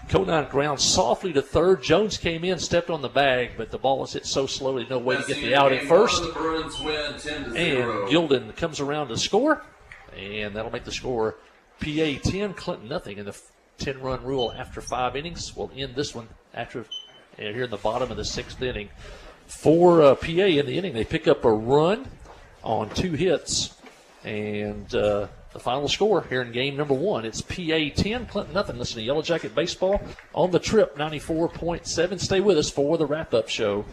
Speaker 1: Conan grounds softly to third. Jones came in, stepped on the bag, but the ball was hit so slowly, no way to get the out at first. And Gilden comes around to score. And that'll make the score PA 10, Clinton nothing. And the 10-run rule after 5 innings will end this one after here in the bottom of the 6th inning. For PA in the inning, they pick up a run on 2 hits. And the final score here in game number 1, it's PA 10, Clinton nothing. Listen to Yellow Jacket Baseball on the Trip 94.7. Stay with us for the wrap-up show.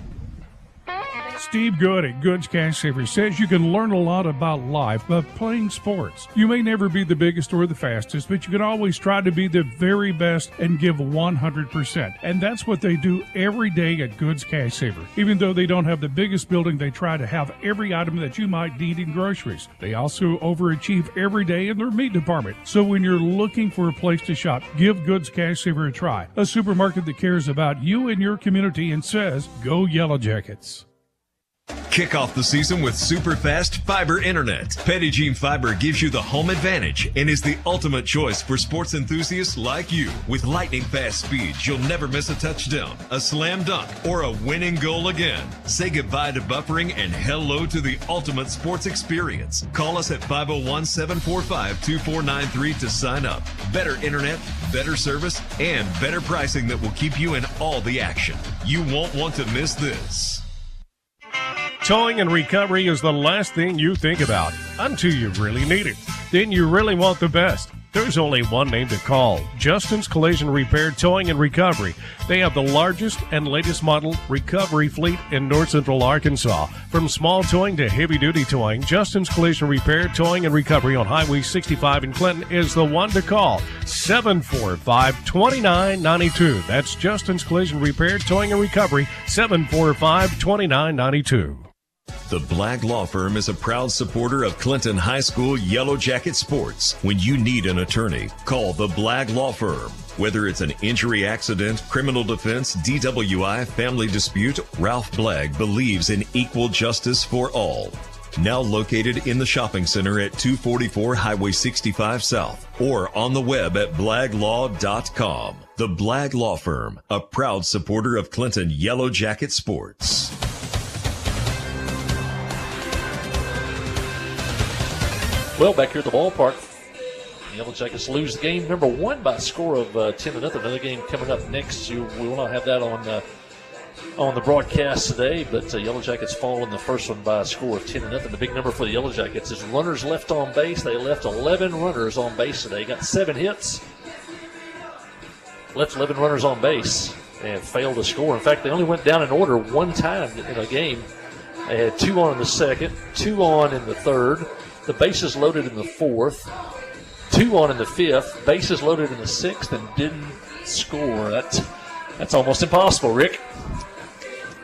Speaker 8: Steve Good at Goods Cash Savers says you can learn a lot about life by playing sports. You may never be the biggest or the fastest, but you can always try to be the very best and give 100%. And that's what they do every day at Goods Cash Savers. Even though they don't have the biggest building, they try to have every item that you might need in groceries. They also overachieve every day in their meat department. So when you're looking for a place to shop, give Goods Cash Savers a try. A supermarket that cares about you and your community and says, go Yellow Jackets.
Speaker 2: Kick off the season with super fast fiber internet. Pettigene Fiber gives you the home advantage and is the ultimate choice for sports enthusiasts like you. With lightning fast speeds, you'll never miss a touchdown, a slam dunk, or a winning goal again. Say goodbye to buffering and hello to the ultimate sports experience. Call us at 501-745-2493 to sign up. Better internet, better service, and better pricing that will keep you in all the action. You won't want to miss this.
Speaker 8: Towing and recovery is the last thing you think about until you really need it. Then you really want the best. There's only one name to call, Justin's Collision Repair, Towing and Recovery. They have the largest and latest model recovery fleet in North Central Arkansas. From small towing to heavy-duty towing, Justin's Collision Repair, Towing and Recovery on Highway 65 in Clinton is the one to call, 745-2992. That's Justin's Collision Repair, Towing and Recovery, 745-2992.
Speaker 2: The Blagg Law Firm is a proud supporter of Clinton High School Yellow Jacket sports. When you need an attorney, call the Blagg Law Firm. Whether it's an injury, accident, criminal defense, DWI, family dispute, Ralph Blagg believes in equal justice for all. Now located in the shopping center at 244 Highway 65 South or on the web at blagglaw.com. The Blagg Law Firm, a proud supporter of Clinton Yellow Jacket sports.
Speaker 1: Well, back here at the ballpark, the Yellow Jackets lose game number 1 by a score of 10-0. Another game coming up next. We will not have that on the broadcast today, but Yellow Jackets fall in the first one by a score of 10-0. The big number for the Yellow Jackets is runners left on base. They left 11 runners on base today. Got 7 hits. Left 11 runners on base and failed to score. In fact, they only went down in order one time in a game. They had 2 on in the second, 2 on in the third. The bases loaded in the fourth, 2 on in the fifth, bases loaded in the sixth, and didn't score. That's almost impossible, Rick.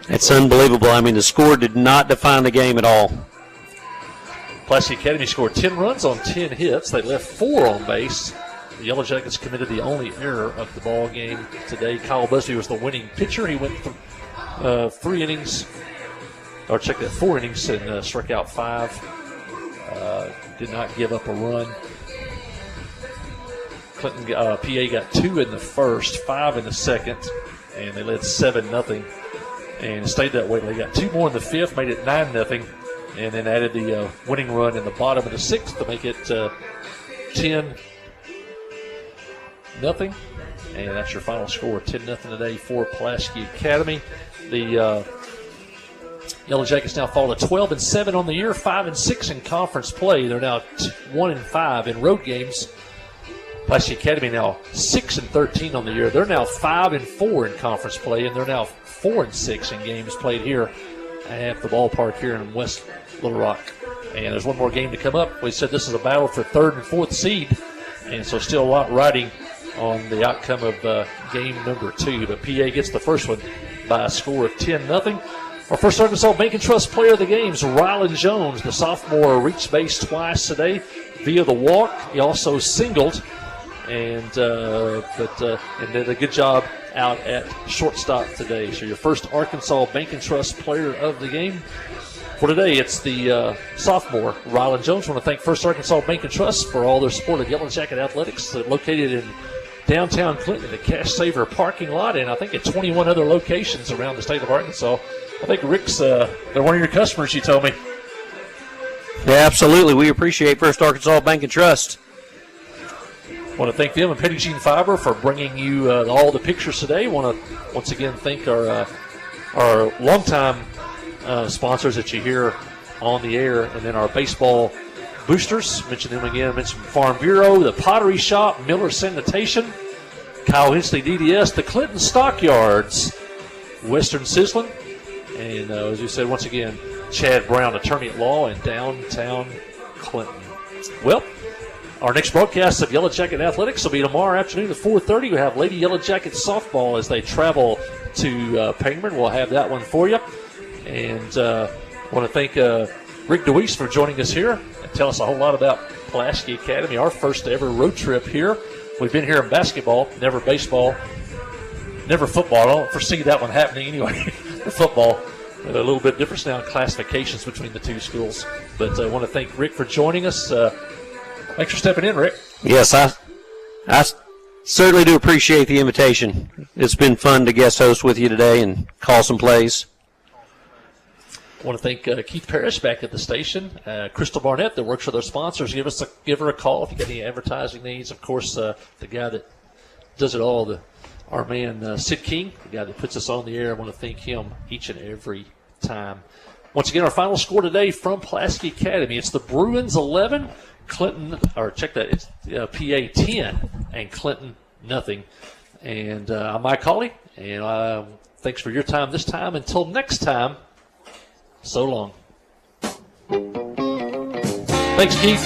Speaker 16: It's unbelievable. I mean, the score did not define the game at all.
Speaker 1: Pulaski Academy scored 10 runs on 10 hits. They left 4 on base. The Yellow Jackets committed the only error of the ball game today. Kyle Busby was the winning pitcher. He went 4 innings and struck out 5. Did not give up a run. Clinton PA got 2 in the first, 5 in the second, and they led 7-0. And it stayed that way. They got 2 more in the fifth, made it 9-0, and then added the winning run in the bottom of the sixth to make it 10-0. And that's your final score, 10-0 today for Pulaski Academy. The Yellow Jackets now fall to 12-7 on the year, 5-6 in conference play. They're now 1-5 in road games. Pulaski Academy now 6-13 on the year. They're now 5-4 in conference play, and they're now 4-6 in games played here at the ballpark here in West Little Rock. And there's one more game to come up. We said this is a battle for 3rd and 4th seed, and so still a lot riding on the outcome of game number 2. But PA gets the first one by a score of 10-0. Our first Arkansas Bank and Trust player of the game is Rylan Jones. The sophomore reached base twice today via the walk. He also singled and did a good job out at shortstop today. So your first Arkansas Bank and Trust player of the game. For today, it's the sophomore, Rylan Jones. I want to thank First Arkansas Bank and Trust for all their support of Yellow Jacket Athletics, located in downtown Clinton, the Cash Saver parking lot, and I think at 21 other locations around the state of Arkansas. I think Rick's, they're one of your customers, you told me.
Speaker 16: Yeah, absolutely. We appreciate First Arkansas Bank and Trust.
Speaker 1: I want to thank them and Petty Jean Fiber for bringing you all the pictures today. I want to once again thank our longtime sponsors that you hear on the air, and then our baseball boosters. Mention them again. Mention Farm Bureau, the Pottery Shop, Miller Sanitation, Kyle Hensley DDS, the Clinton Stockyards, Western Sizzlin', and as you said, once again, Chad Brown, attorney at law in downtown Clinton. Well, our next broadcast of Yellow Jacket Athletics will be tomorrow afternoon at 4:30. We have Lady Yellow Jacket softball as they travel to Penguin. We'll have that one for you. And I want to thank Rick DeWeese for joining us here and tell us a whole lot about Pulaski Academy, our first ever road trip here. We've been here in basketball, never baseball, never football. I don't foresee that one happening anyway. The football, a little bit difference now in classifications between the two schools. But I want to thank Rick for joining us. Thanks for stepping in, Rick.
Speaker 16: Yes, I certainly do appreciate the invitation. It's been fun to guest host with you today and call some plays.
Speaker 1: I want to thank Keith Parrish back at the station, Crystal Barnett that works with our sponsors. Give her a call if you got any advertising needs. Of course, the guy that does it all, our man Sid King, the guy that puts us on the air. I want to thank him each and every time. Once again, our final score today from Pulaski Academy. It's the Bruins 11, Clinton, or check that, it's PA 10 and Clinton nothing. And I'm Mike Hawley, and thanks for your time this time. Until next time, so long. Thanks, Keith.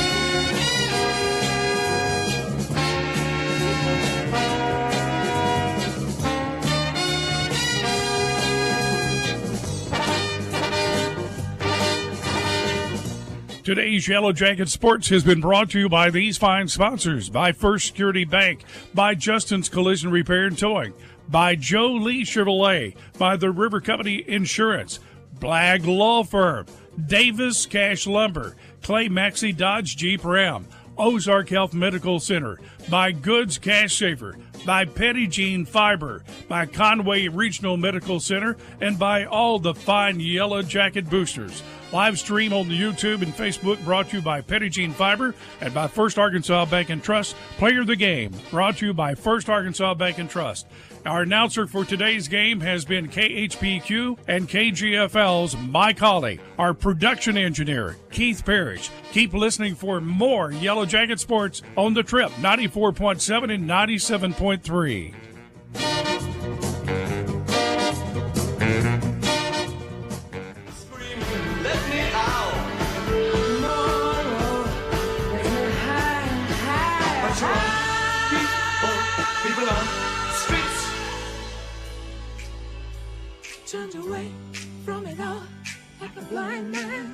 Speaker 8: Today's Yellow Jacket Sports has been brought to you by these fine sponsors: by First Security Bank, by Justin's Collision Repair and Towing, by Joe Lee Chevrolet, by the River Company Insurance, Blagg Law Firm, Davis Cash Lumber, Clay Maxey Dodge Jeep Ram, Ozark Health Medical Center, by Goods Cash Saver, by Petty Jean Fiber, by Conway Regional Medical Center, and by all the fine Yellow Jacket boosters. Live stream on the YouTube and Facebook brought to you by Petty Jean Fiber and by First Arkansas Bank and Trust. Player of the Game brought to you by First Arkansas Bank and Trust. Our announcer for today's game has been KHPQ and KGFL's Mike Hawley. Our production engineer, Keith Parrish. Keep listening for more Yellow Jacket Sports on the Trip, 94.7 and 97.3.
Speaker 10: Turned away from it all like a blind man.